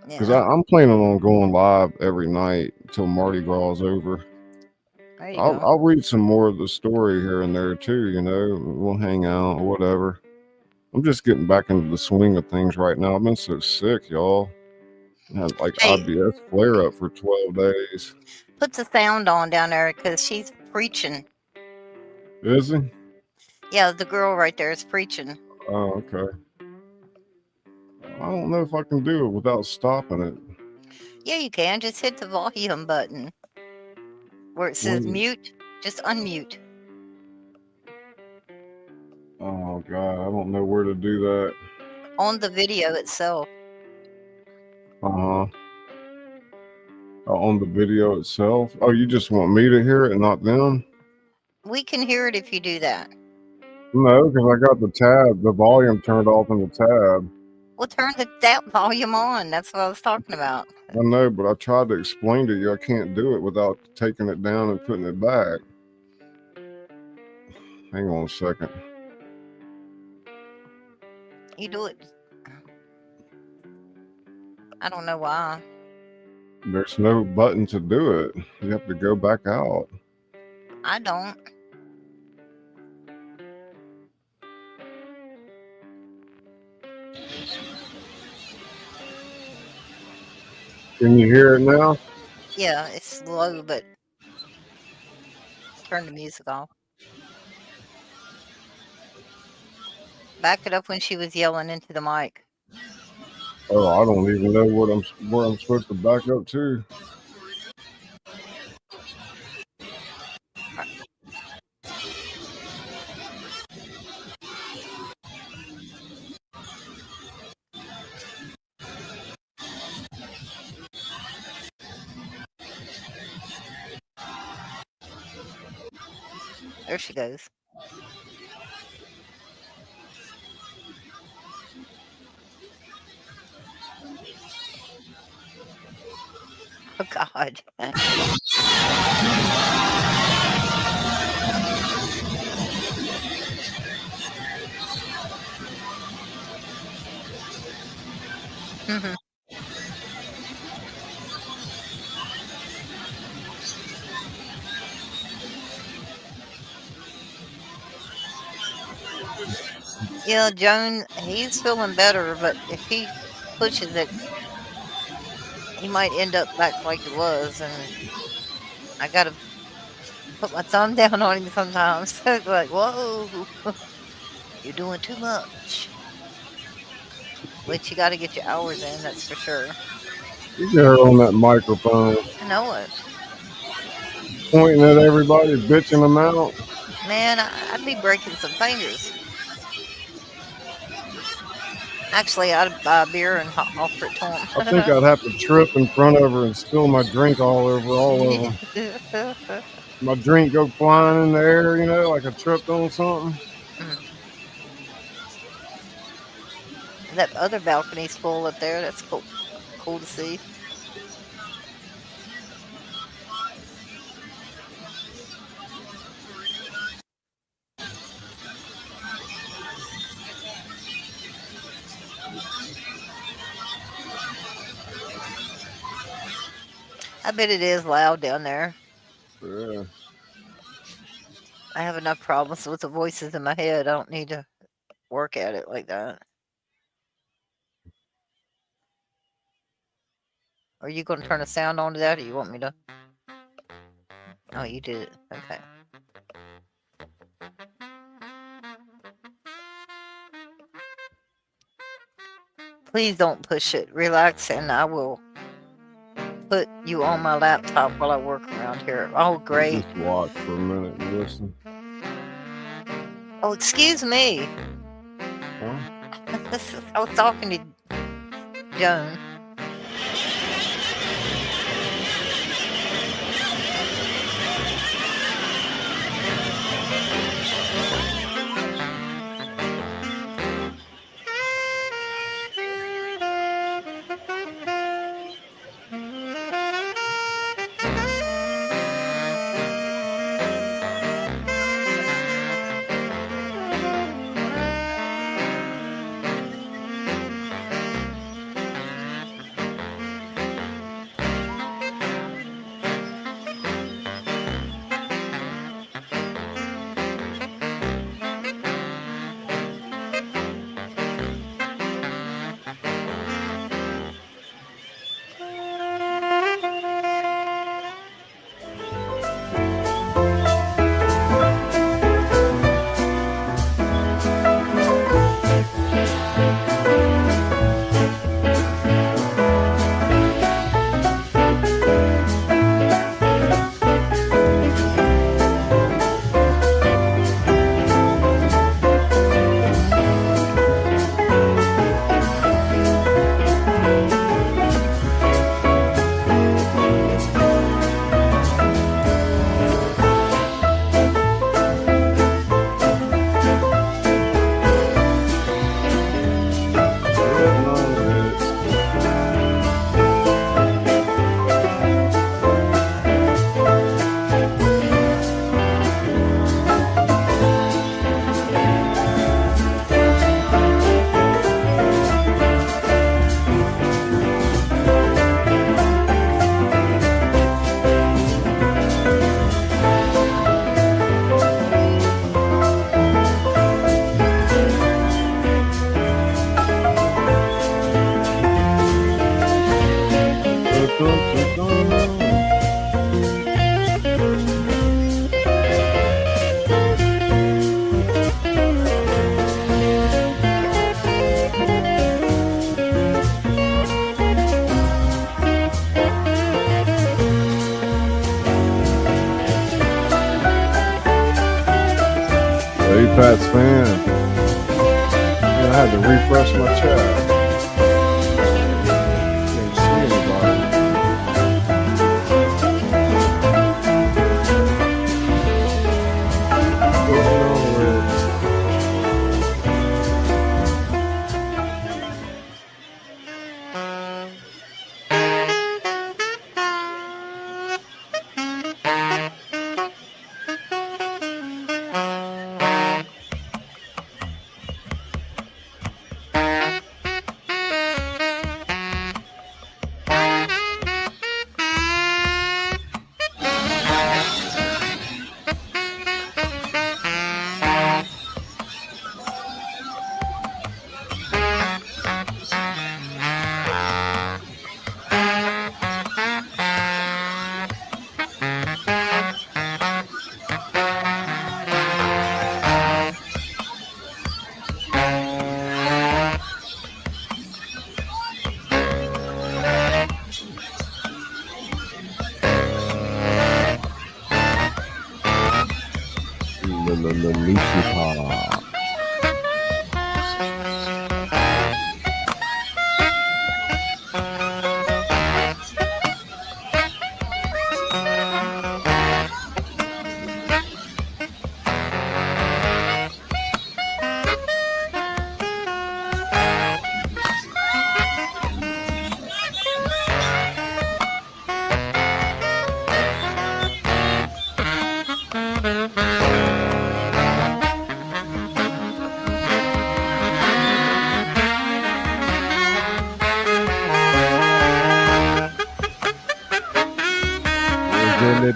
Because I'm planning on going live every night until Mardi Gras is over. I'll read some more of the story here and there too, you know. We'll hang out or whatever. I'm just getting back into the swing of things right now. I've been so sick, y'all. I had like IBS flare up for 12 days. Put the sound on down there because she's preaching. Is he? Yeah, the girl right there is preaching. Oh, okay. I don't know if I can do it without stopping it. Yeah, you can. Just hit the volume button where it says mute. Just unmute. Oh, God. I don't know where to do that. On the video itself. Uh-huh. On the video itself? Oh, you just want me to hear it and not them? We can hear it if you do that. No, because I got the volume turned off in the tab. Well, turn that volume on. That's what I was talking about. I know, but I tried to explain to you I can't do it without taking it down and putting it back. Hang on a second. You do it. I don't know why. There's no button to do it. You have to go back out. I don't. Can you hear it now? Yeah, it's low, but turn the music off. Back it up when she was yelling into the mic. Oh, I don't even know where I'm supposed to back up to. There she goes. Oh, God. Mhm. Yeah, Joan, he's feeling better, but if he pushes it, he might end up back like he was, and I gotta put my thumb down on him sometimes. Like, whoa, you're doing too much. But you gotta get your hours in, that's for sure. You get her on that microphone, I know it. pointing at everybody, bitching them out. Man, I'd be breaking some fingers. Actually, I'd buy a beer and offer it to him. I think I'd have to trip in front of her and spill my drink all over all of them. My drink go flying in the air, you know, like I tripped on something. That other balcony's full up there. That's cool. Cool to see. I bet it is loud down there. Yeah. I have enough problems with the voices in my head. I don't need to work at it like that. Are you going to turn a sound on to that, or you want me to? Oh, you did it. Okay. Please don't push it. Relax, and I will put you on my laptop while I work around here. Oh, great. Just watch for a minute and listen. Oh, excuse me. Huh? I was talking to Joan. Pat's fan. And I had to refresh my chat. Can't see anybody. What's going on, Red?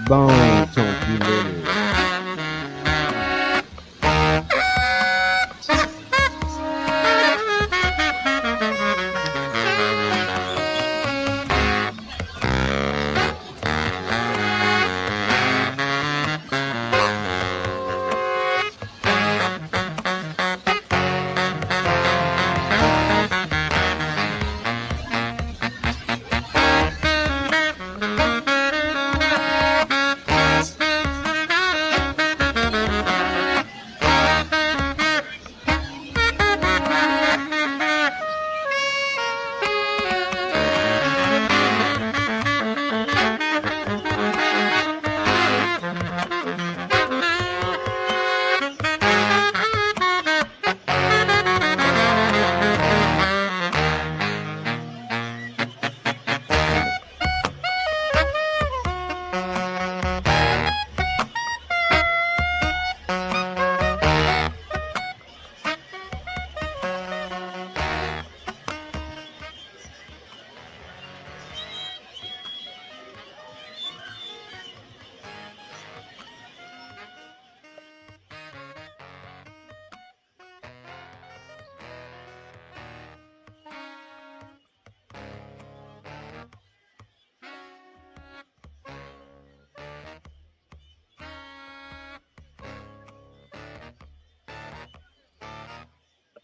Bon Temps Rouler.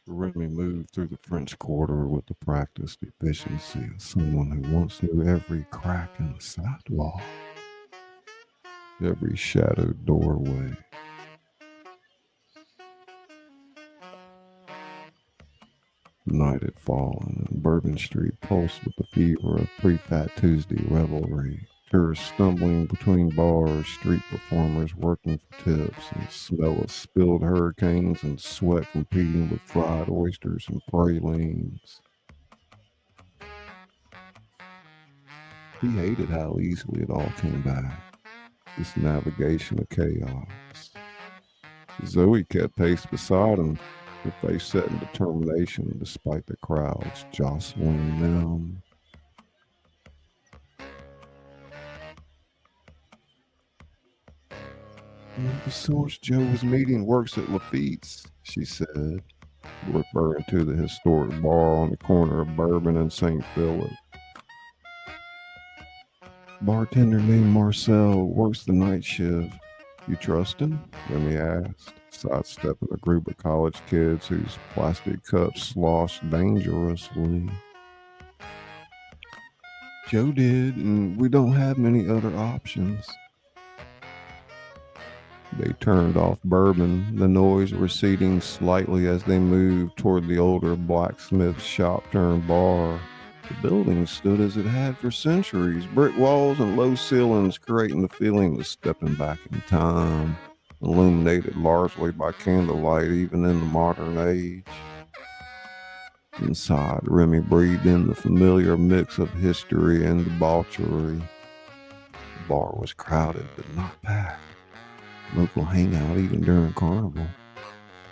Remy moved through the French Quarter with the practiced efficiency of someone who once knew every crack in the sidewalk, every shadowed doorway. Night had fallen, and Bourbon Street pulsed with the fever of pre-Fat Tuesday revelry. Tourists stumbling between bars, street performers working for tips, and smell of spilled hurricanes and sweat competing with fried oysters and pralines. He hated how easily it all came back, this navigation of chaos. Zoe kept pace beside him, her face set in determination despite the crowds jostling them. The source Joe was meeting works at Lafitte's, she said, referring to the historic bar on the corner of Bourbon and St. Philip. bartender named Marcel works the night shift. You trust him? Remy asked, sidestepping a group of college kids whose plastic cups sloshed dangerously. Joe did, and we don't have many other options. They turned off Bourbon, the noise receding slightly as they moved toward the older blacksmith shop turned bar. The building stood as it had for centuries, brick walls and low ceilings creating the feeling of stepping back in time, illuminated largely by candlelight even in the modern age. Inside, Remy breathed in the familiar mix of history and debauchery. The bar was crowded but not packed. Local hangout even during carnival.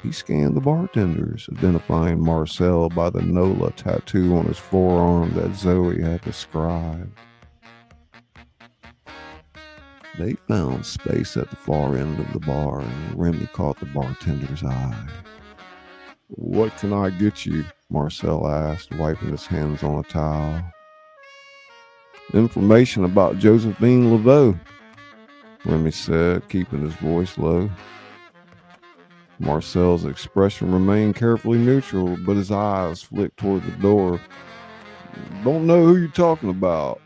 He scanned the bartenders, identifying Marcel by the NOLA tattoo on his forearm that Zoe had described. They found space at the far end of the bar, and Remy caught the bartender's eye. "What can I get you?" Marcel asked, wiping his hands on a towel. "Information about Josephine Laveau," Remy said, keeping his voice low. Marcel's expression remained carefully neutral, but his eyes flicked toward the door. "Don't know who you're talking about."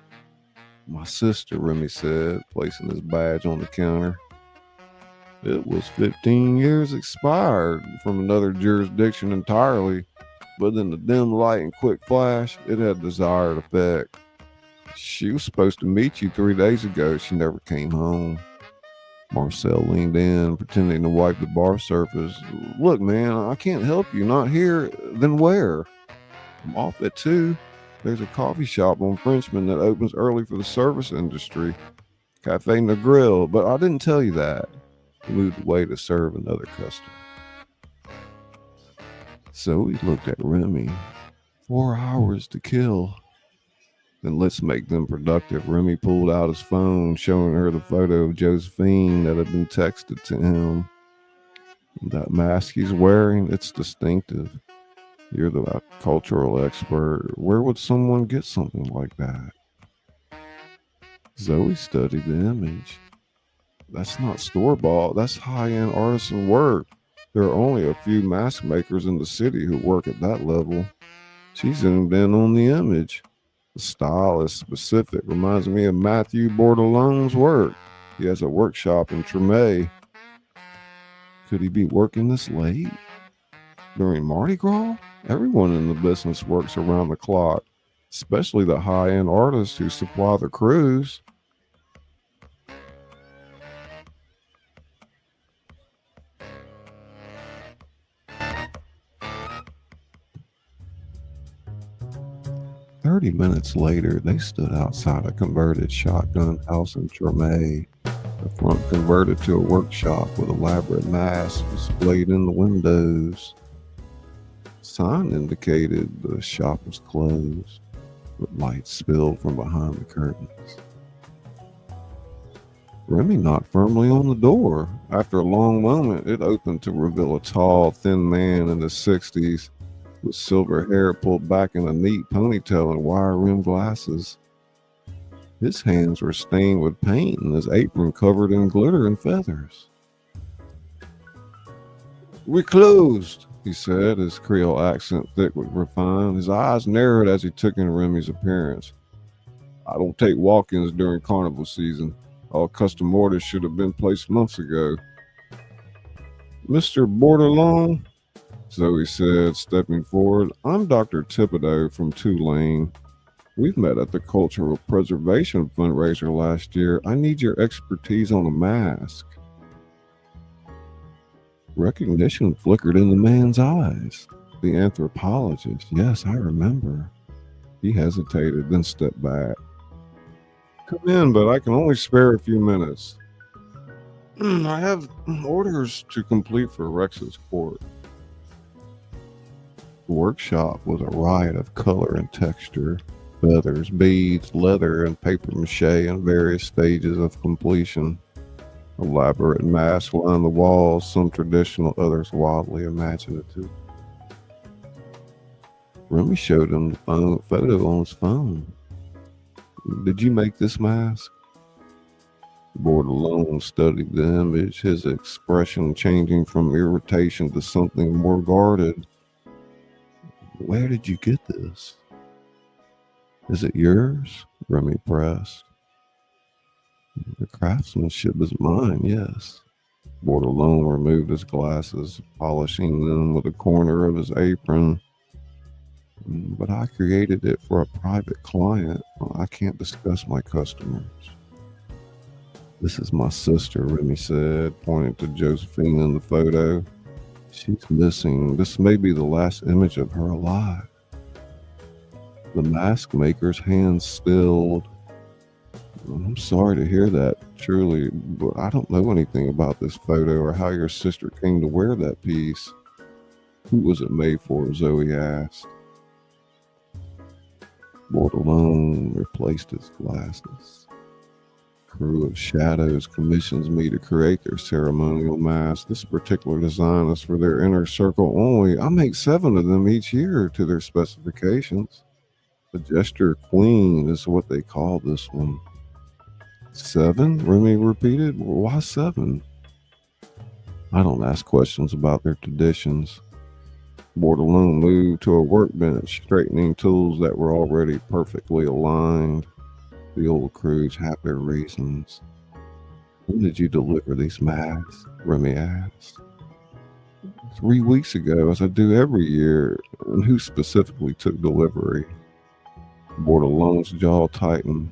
"My sister," Remy said, placing his badge on the counter. It was 15 years expired from another jurisdiction entirely, but in the dim light and quick flash, it had desired effect. "She was supposed to meet you 3 days ago. She never came home." Marcel leaned in, pretending to wipe the bar surface. "Look, man, I can't help you. Not here. Then where?" "I'm off at 2. There's a coffee shop on Frenchman that opens early for the service industry. Cafe Negril, but I didn't tell you that." He moved away to serve another customer. So he looked at Remy. 4 hours to kill. "Then let's make them productive." Remy pulled out his phone, showing her the photo of Josephine that had been texted to him. "That mask he's wearing, it's distinctive. You're the cultural expert. Where would someone get something like that?" Zoe studied the image. "That's not store-bought. That's high-end artisan work. There are only a few mask makers in the city who work at that level." She zoomed in on the image. "The style is specific. Reminds me of Matthew Bordelon's work. He has a workshop in Tremay." Could he be working this late? During Mardi Gras? Everyone in the business works around the clock, especially the high-end artists who supply the crews. "30 minutes later, they stood outside a converted shotgun house in Tremay. The front converted to a workshop with elaborate masks displayed in the windows. Sign indicated the shop was closed, but light spilled from behind the curtains. Remy knocked firmly on the door. After a long moment, it opened to reveal a tall, thin man in his 60s with silver hair pulled back in a neat ponytail and wire-rimmed glasses. His hands were stained with paint and his apron covered in glitter and feathers. "We closed," he said, his Creole accent thick with refined. His eyes narrowed as he took in Remy's appearance. "I don't take walk-ins during carnival season. All custom orders should have been placed months ago." "Mr. Bordelon," Zoe said, stepping forward. "I'm Dr. Thibodeau from Tulane. We've met at the Cultural Preservation fundraiser last year. I need your expertise on a mask." Recognition flickered in the man's eyes. The anthropologist. Yes, I remember. He hesitated, then stepped back. "Come in, but I can only spare a few minutes. I have orders to complete for Rex's court." The workshop was a riot of color and texture, feathers, beads, leather, and paper mache in various stages of completion. Elaborate masks lined the walls, some traditional, others wildly imaginative. Remy showed him the photo on his phone. Did you make this mask? Bordelon studied the image, his expression changing from irritation to something more guarded. Where did you get this? Is it yours? Remy pressed. The craftsmanship is mine, yes. Bordelon removed his glasses, polishing them with a corner of his apron. But I created it for a private client. I can't discuss my customers. This is my sister, Remy said, pointing to Josephine in the photo. She's missing. This may be the last image of her alive. The mask maker's hands stilled. I'm sorry to hear that, truly, but I don't know anything about this photo or how your sister came to wear that piece. Who was it made for? Zoe asked. Bordelon replaced his glasses. Crew of Shadows commissions me to create their ceremonial mask. This particular design is for their inner circle only. I make 7 of them each year to their specifications. The Gesture Queen is what they call this one. 7? Remy repeated. Why 7? I don't ask questions about their traditions. Bordelon moved to a workbench, straightening tools that were already perfectly aligned. The old crews have their reasons. When did you deliver these masks? Remy asked. 3 weeks ago, as I do every year. And who specifically took delivery? Bordelon's jaw tightened.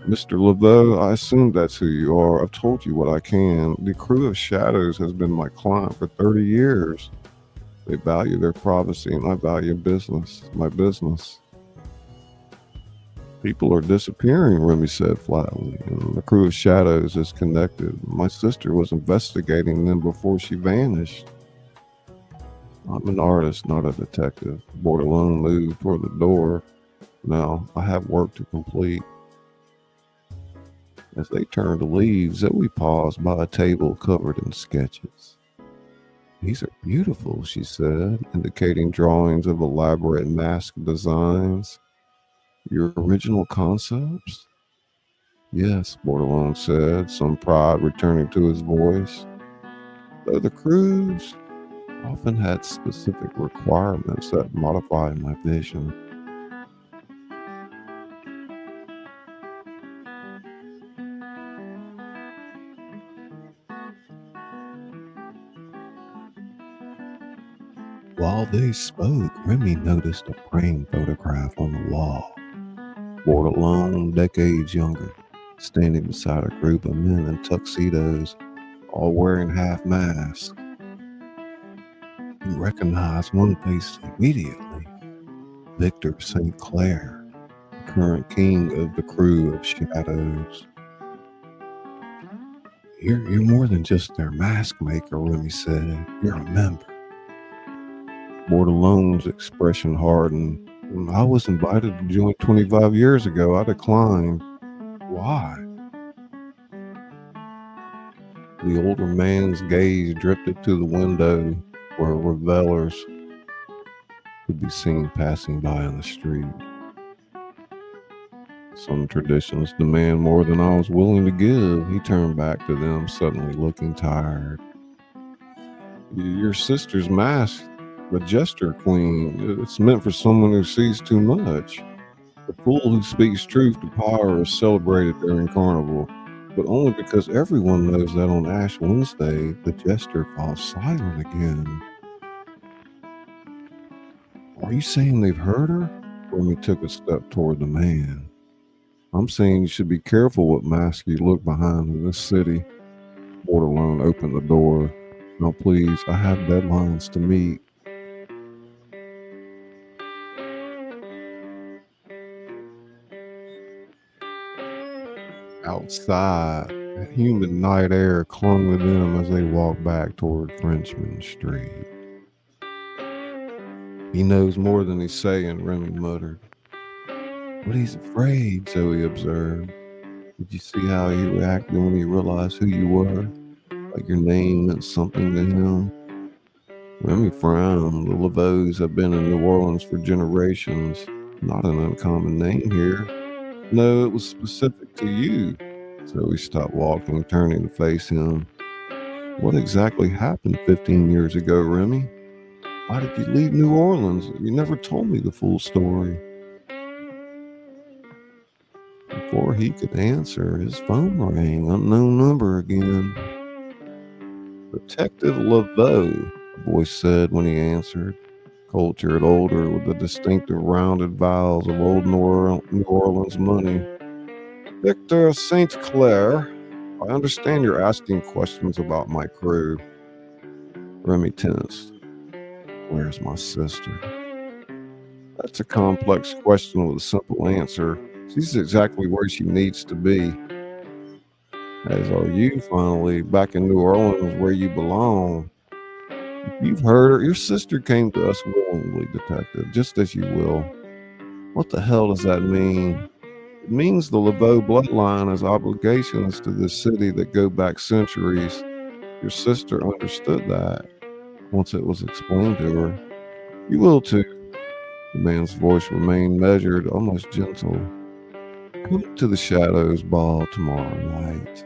Mr. Laveau, I assume that's who you are. I've told you what I can. The Crew of Shadows has been my client for 30 years. They value their privacy, and I value my business. People are disappearing, Remy said flatly, and the Crew of Shadows is connected. My sister was investigating them before she vanished. I'm an artist, not a detective. Bordelon moved toward the door. Now, I have work to complete. As they turned to leave, Zoe paused by a table covered in sketches. These are beautiful, she said, indicating drawings of elaborate mask designs. Your original concepts? Yes, Bordelon said, some pride returning to his voice. Though the crews often had specific requirements that modified my vision. While they spoke, Remy noticed a framed photograph on the wall. Bordelon, decades younger, standing beside a group of men in tuxedos, all wearing half masks. He recognized one face immediately. Victor St. Clair, the current king of the Crew of Shadows. You're more than just their mask maker, Remy said. You're a member. Bordelon's expression hardened. I was invited to join 25 years ago. I declined. Why? The older man's gaze drifted to the window where revelers could be seen passing by on the street. Some traditions demand more than I was willing to give. He turned back to them, suddenly looking tired. Your sister's mask, the Gesture Queen, it's meant for someone who sees too much. The fool who speaks truth to power is celebrated during Carnival, but only because everyone knows that on Ash Wednesday, the Jester falls silent again. Are you saying they've heard her? Remy took a step toward the man. I'm saying you should be careful what mask you look behind in this city. Bordelon opened the door. Now please, I have deadlines to meet. Outside, a humid night air clung to them as they walked back toward Frenchman Street. He knows more than he's saying, Remy muttered. But he's afraid, Zoe observed. Did you see how he reacted when he realized who you were? Like your name meant something to him? Remy frowned. The Laveaux have been in New Orleans for generations. Not an uncommon name here. No, it was specific to you. So we stopped walking, turning to face him. What exactly happened 15 years ago, Remy? Why did you leave New Orleans? You never told me the full story. Before he could answer, his phone rang, unknown number again. Detective Laveau, the voice said when he answered, cultured, older, with the distinctive rounded vials of old New Orleans money. Victor St. Clair, I understand you're asking questions about my crew. Remy tensed. Where's my sister? That's a complex question with a simple answer. She's exactly where she needs to be. As are you, finally, back in New Orleans where you belong. You've heard her. Your sister came to us willingly, Detective, just as you will. What the hell does that mean? It means the Laveau bloodline has obligations to this city that go back centuries. Your sister understood that once it was explained to her. You will too. The man's voice remained measured, almost gentle. Come to the Shadows Ball tomorrow night.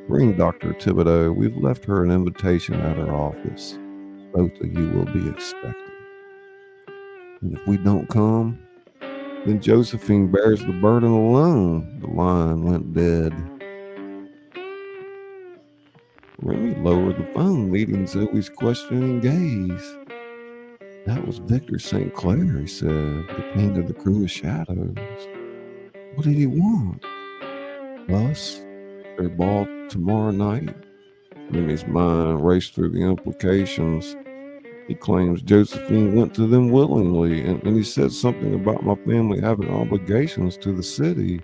Bring Dr. Thibodeau. We've left her an invitation at her office. Both of you will be expected. And if we don't come, then Josephine bears the burden alone. The line went dead. Remy lowered the phone, meeting Zoe's questioning gaze. That was Victor St. Clair, he said, the king of the crew of shadows. What did he want? Us? Their ball tomorrow night? Remy's mind raced through the implications. He claims Josephine went to them willingly, and he said something about my family having obligations to the city.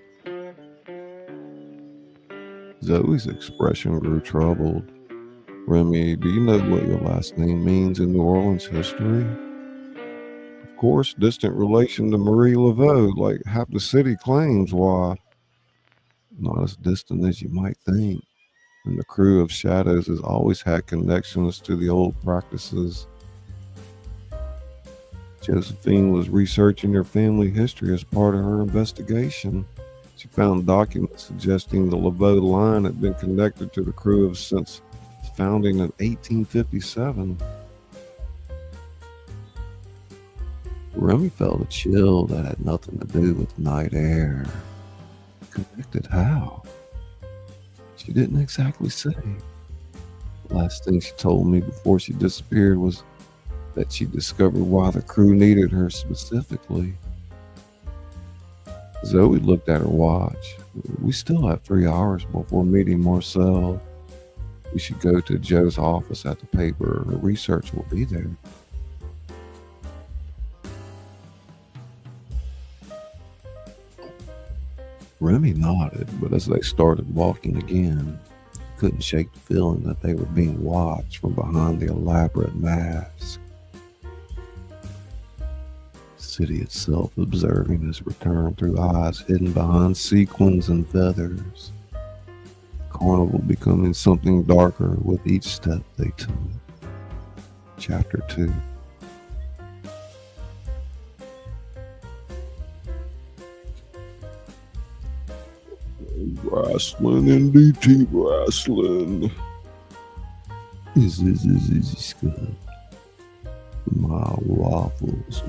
Zoe's expression grew troubled. Remy, do you know what your last name means in New Orleans history? Of course, distant relation to Marie Laveau, like half the city claims. Why? Not as distant as you might think. And the crew of shadows has always had connections to the old practices. Josephine was researching her family history as part of her investigation. She found documents suggesting the Laveau line had been connected to the crew since its founding in 1857. Remy felt a chill that had nothing to do with night air. Connected how? She didn't exactly say. The last thing she told me before she disappeared was that she discovered why the crew needed her specifically. Zoe looked at her watch. We still have 3 hours before meeting Marcel. We should go to Joe's office at the paper. Her research will be there. Remy nodded, but as they started walking again, he couldn't shake the feeling that they were being watched from behind the elaborate mask. The city itself observing his return through eyes hidden behind sequins and feathers. The carnival becoming something darker with each step they took. Chapter 2. Wrestling and DT wrestling. Is good. My waffles.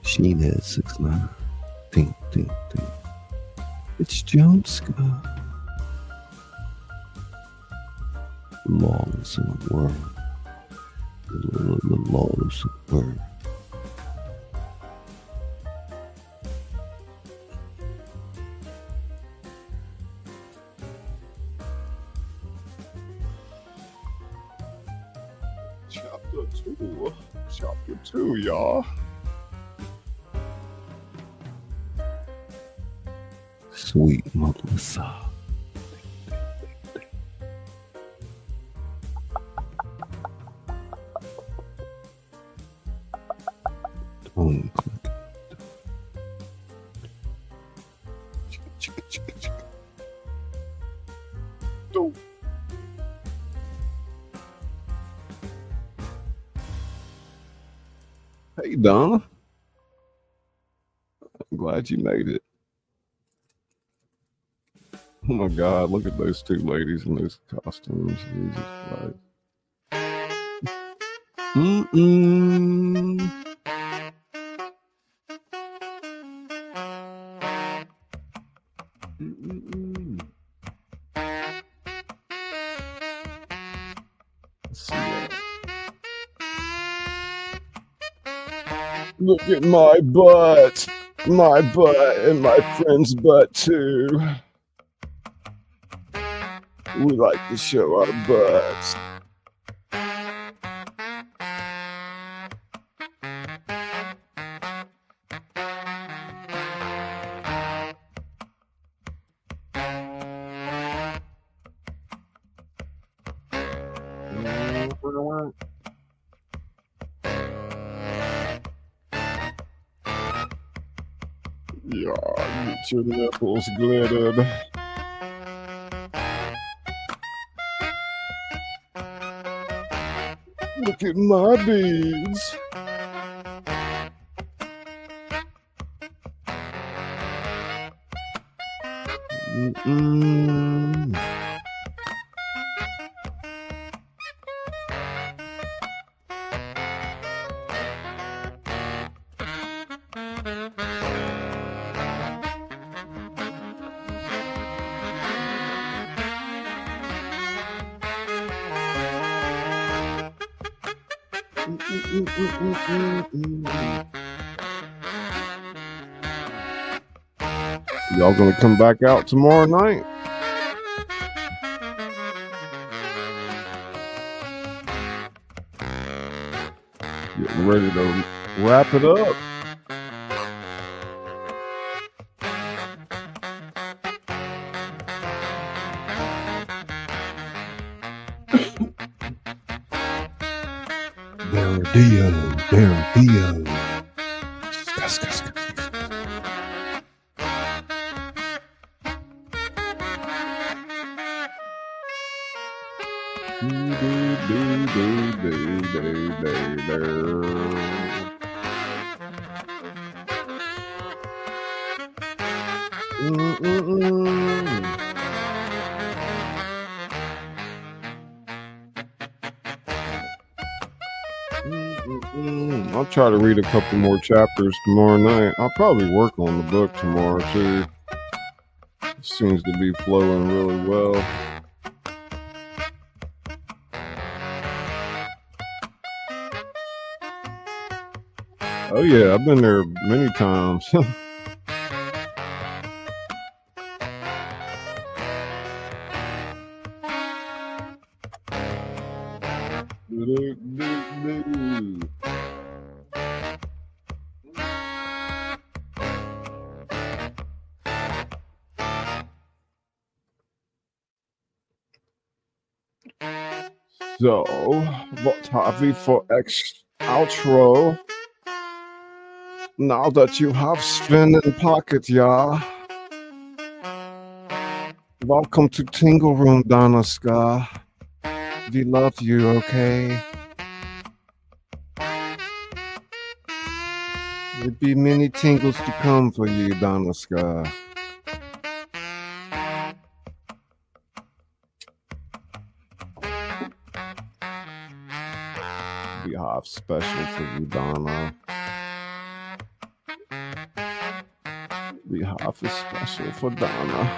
Sheenhead 6'9". Tink. It's Jones Scott. Lawless in the world. The lawless in the world. Chapter 2, y'all. Sweet Melissa. Don't click. Chicka. Don't. Hey, Donna. glad you made it. Oh my God, look at those two ladies in those costumes. Jesus Christ. Mm-mm. Mm-mm. Let's see that. Look at my butt. My butt and my friend's butt too. We like to show our butts. Yeah, get your nipples glittered. Look at my beads. Mm-mm. Y'all gonna come back out tomorrow night? Getting ready to wrap it up. Baradio. I'll try to read a couple more chapters tomorrow night. I'll probably work on the book tomorrow too. It seems to be flowing really well. Oh yeah, I've been there many times. So, what have we for outro? Now that you have spin in pocket, yeah. Welcome to Tingle Room, Donna Ska. We love you, okay? There'll be many tingles to come for you, Donna Ska. We have special for you, Donna. We have a special for Donna.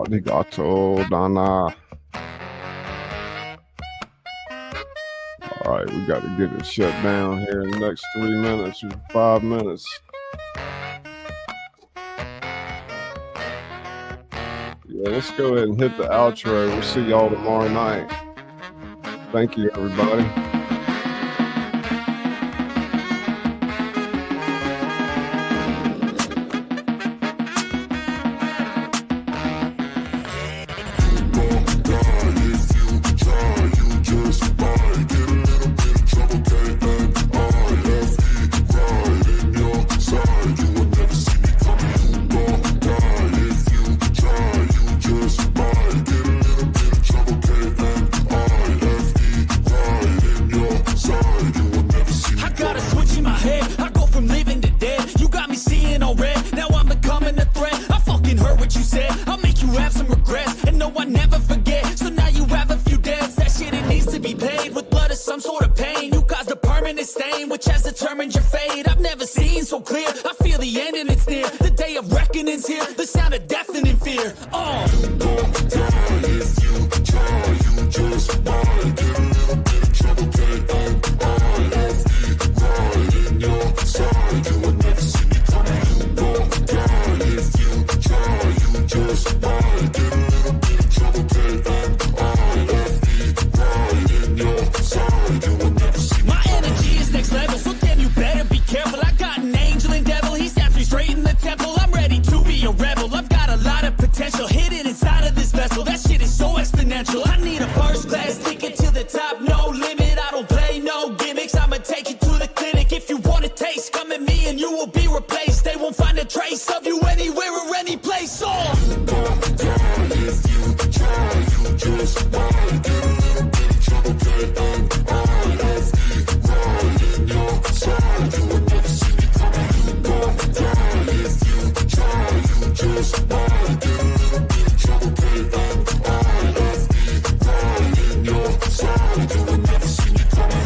Arigato, Donna. All right, we got to get it shut down here in the next 3 minutes or 5 minutes. Yeah, let's go ahead and hit the outro. We'll see y'all tomorrow night. Thank you, everybody. have some regrets. And no, I never forget. So now you have a few debts. That shit, it needs to be paid with blood or some sort of pain. You caused a permanent stain, which has determined your fate. I've never seen so clear. I feel the end and it's near. The day of reckoning's here. The sound of deafening fear. You don't die if you try. You just might get a little bit of trouble. In your side, you will never see me coming. You won't die if you try. You just might get a little bit of trouble. Right in your side, you will never see me. My energy is next level, so damn, you better be careful. I got an angel and devil, he snaps me straight in the temple. I'm ready to be a rebel. I've got a lot of potential hidden inside of this vessel. That shit is so exponential. I need a first class ticket to the top, no limit. I don't play no gimmicks. I'ma take you to the clinic. If you want a taste, come at me and you will be replaced. They won't find a trace of you anywhere or any place. Don't die if you try. You just might get a little bit of trouble. Right in your side, you will never see me coming. Don't die if you try. You just might get a little bit of trouble. Right in your side, you will never see me coming.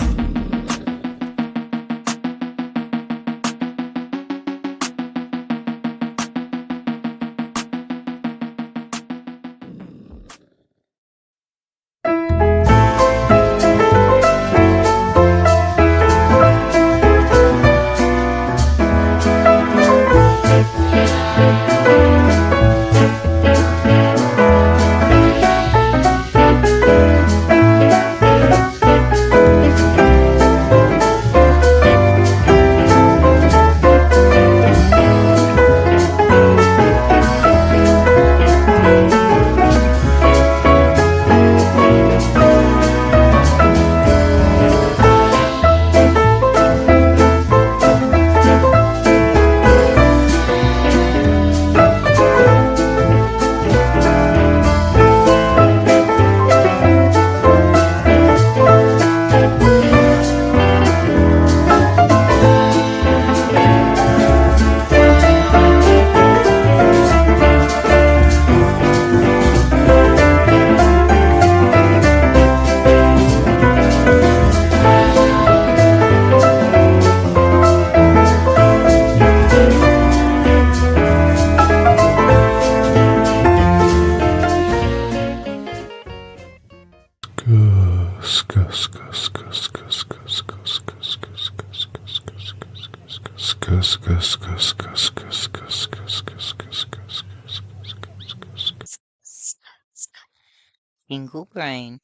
Jingle brain.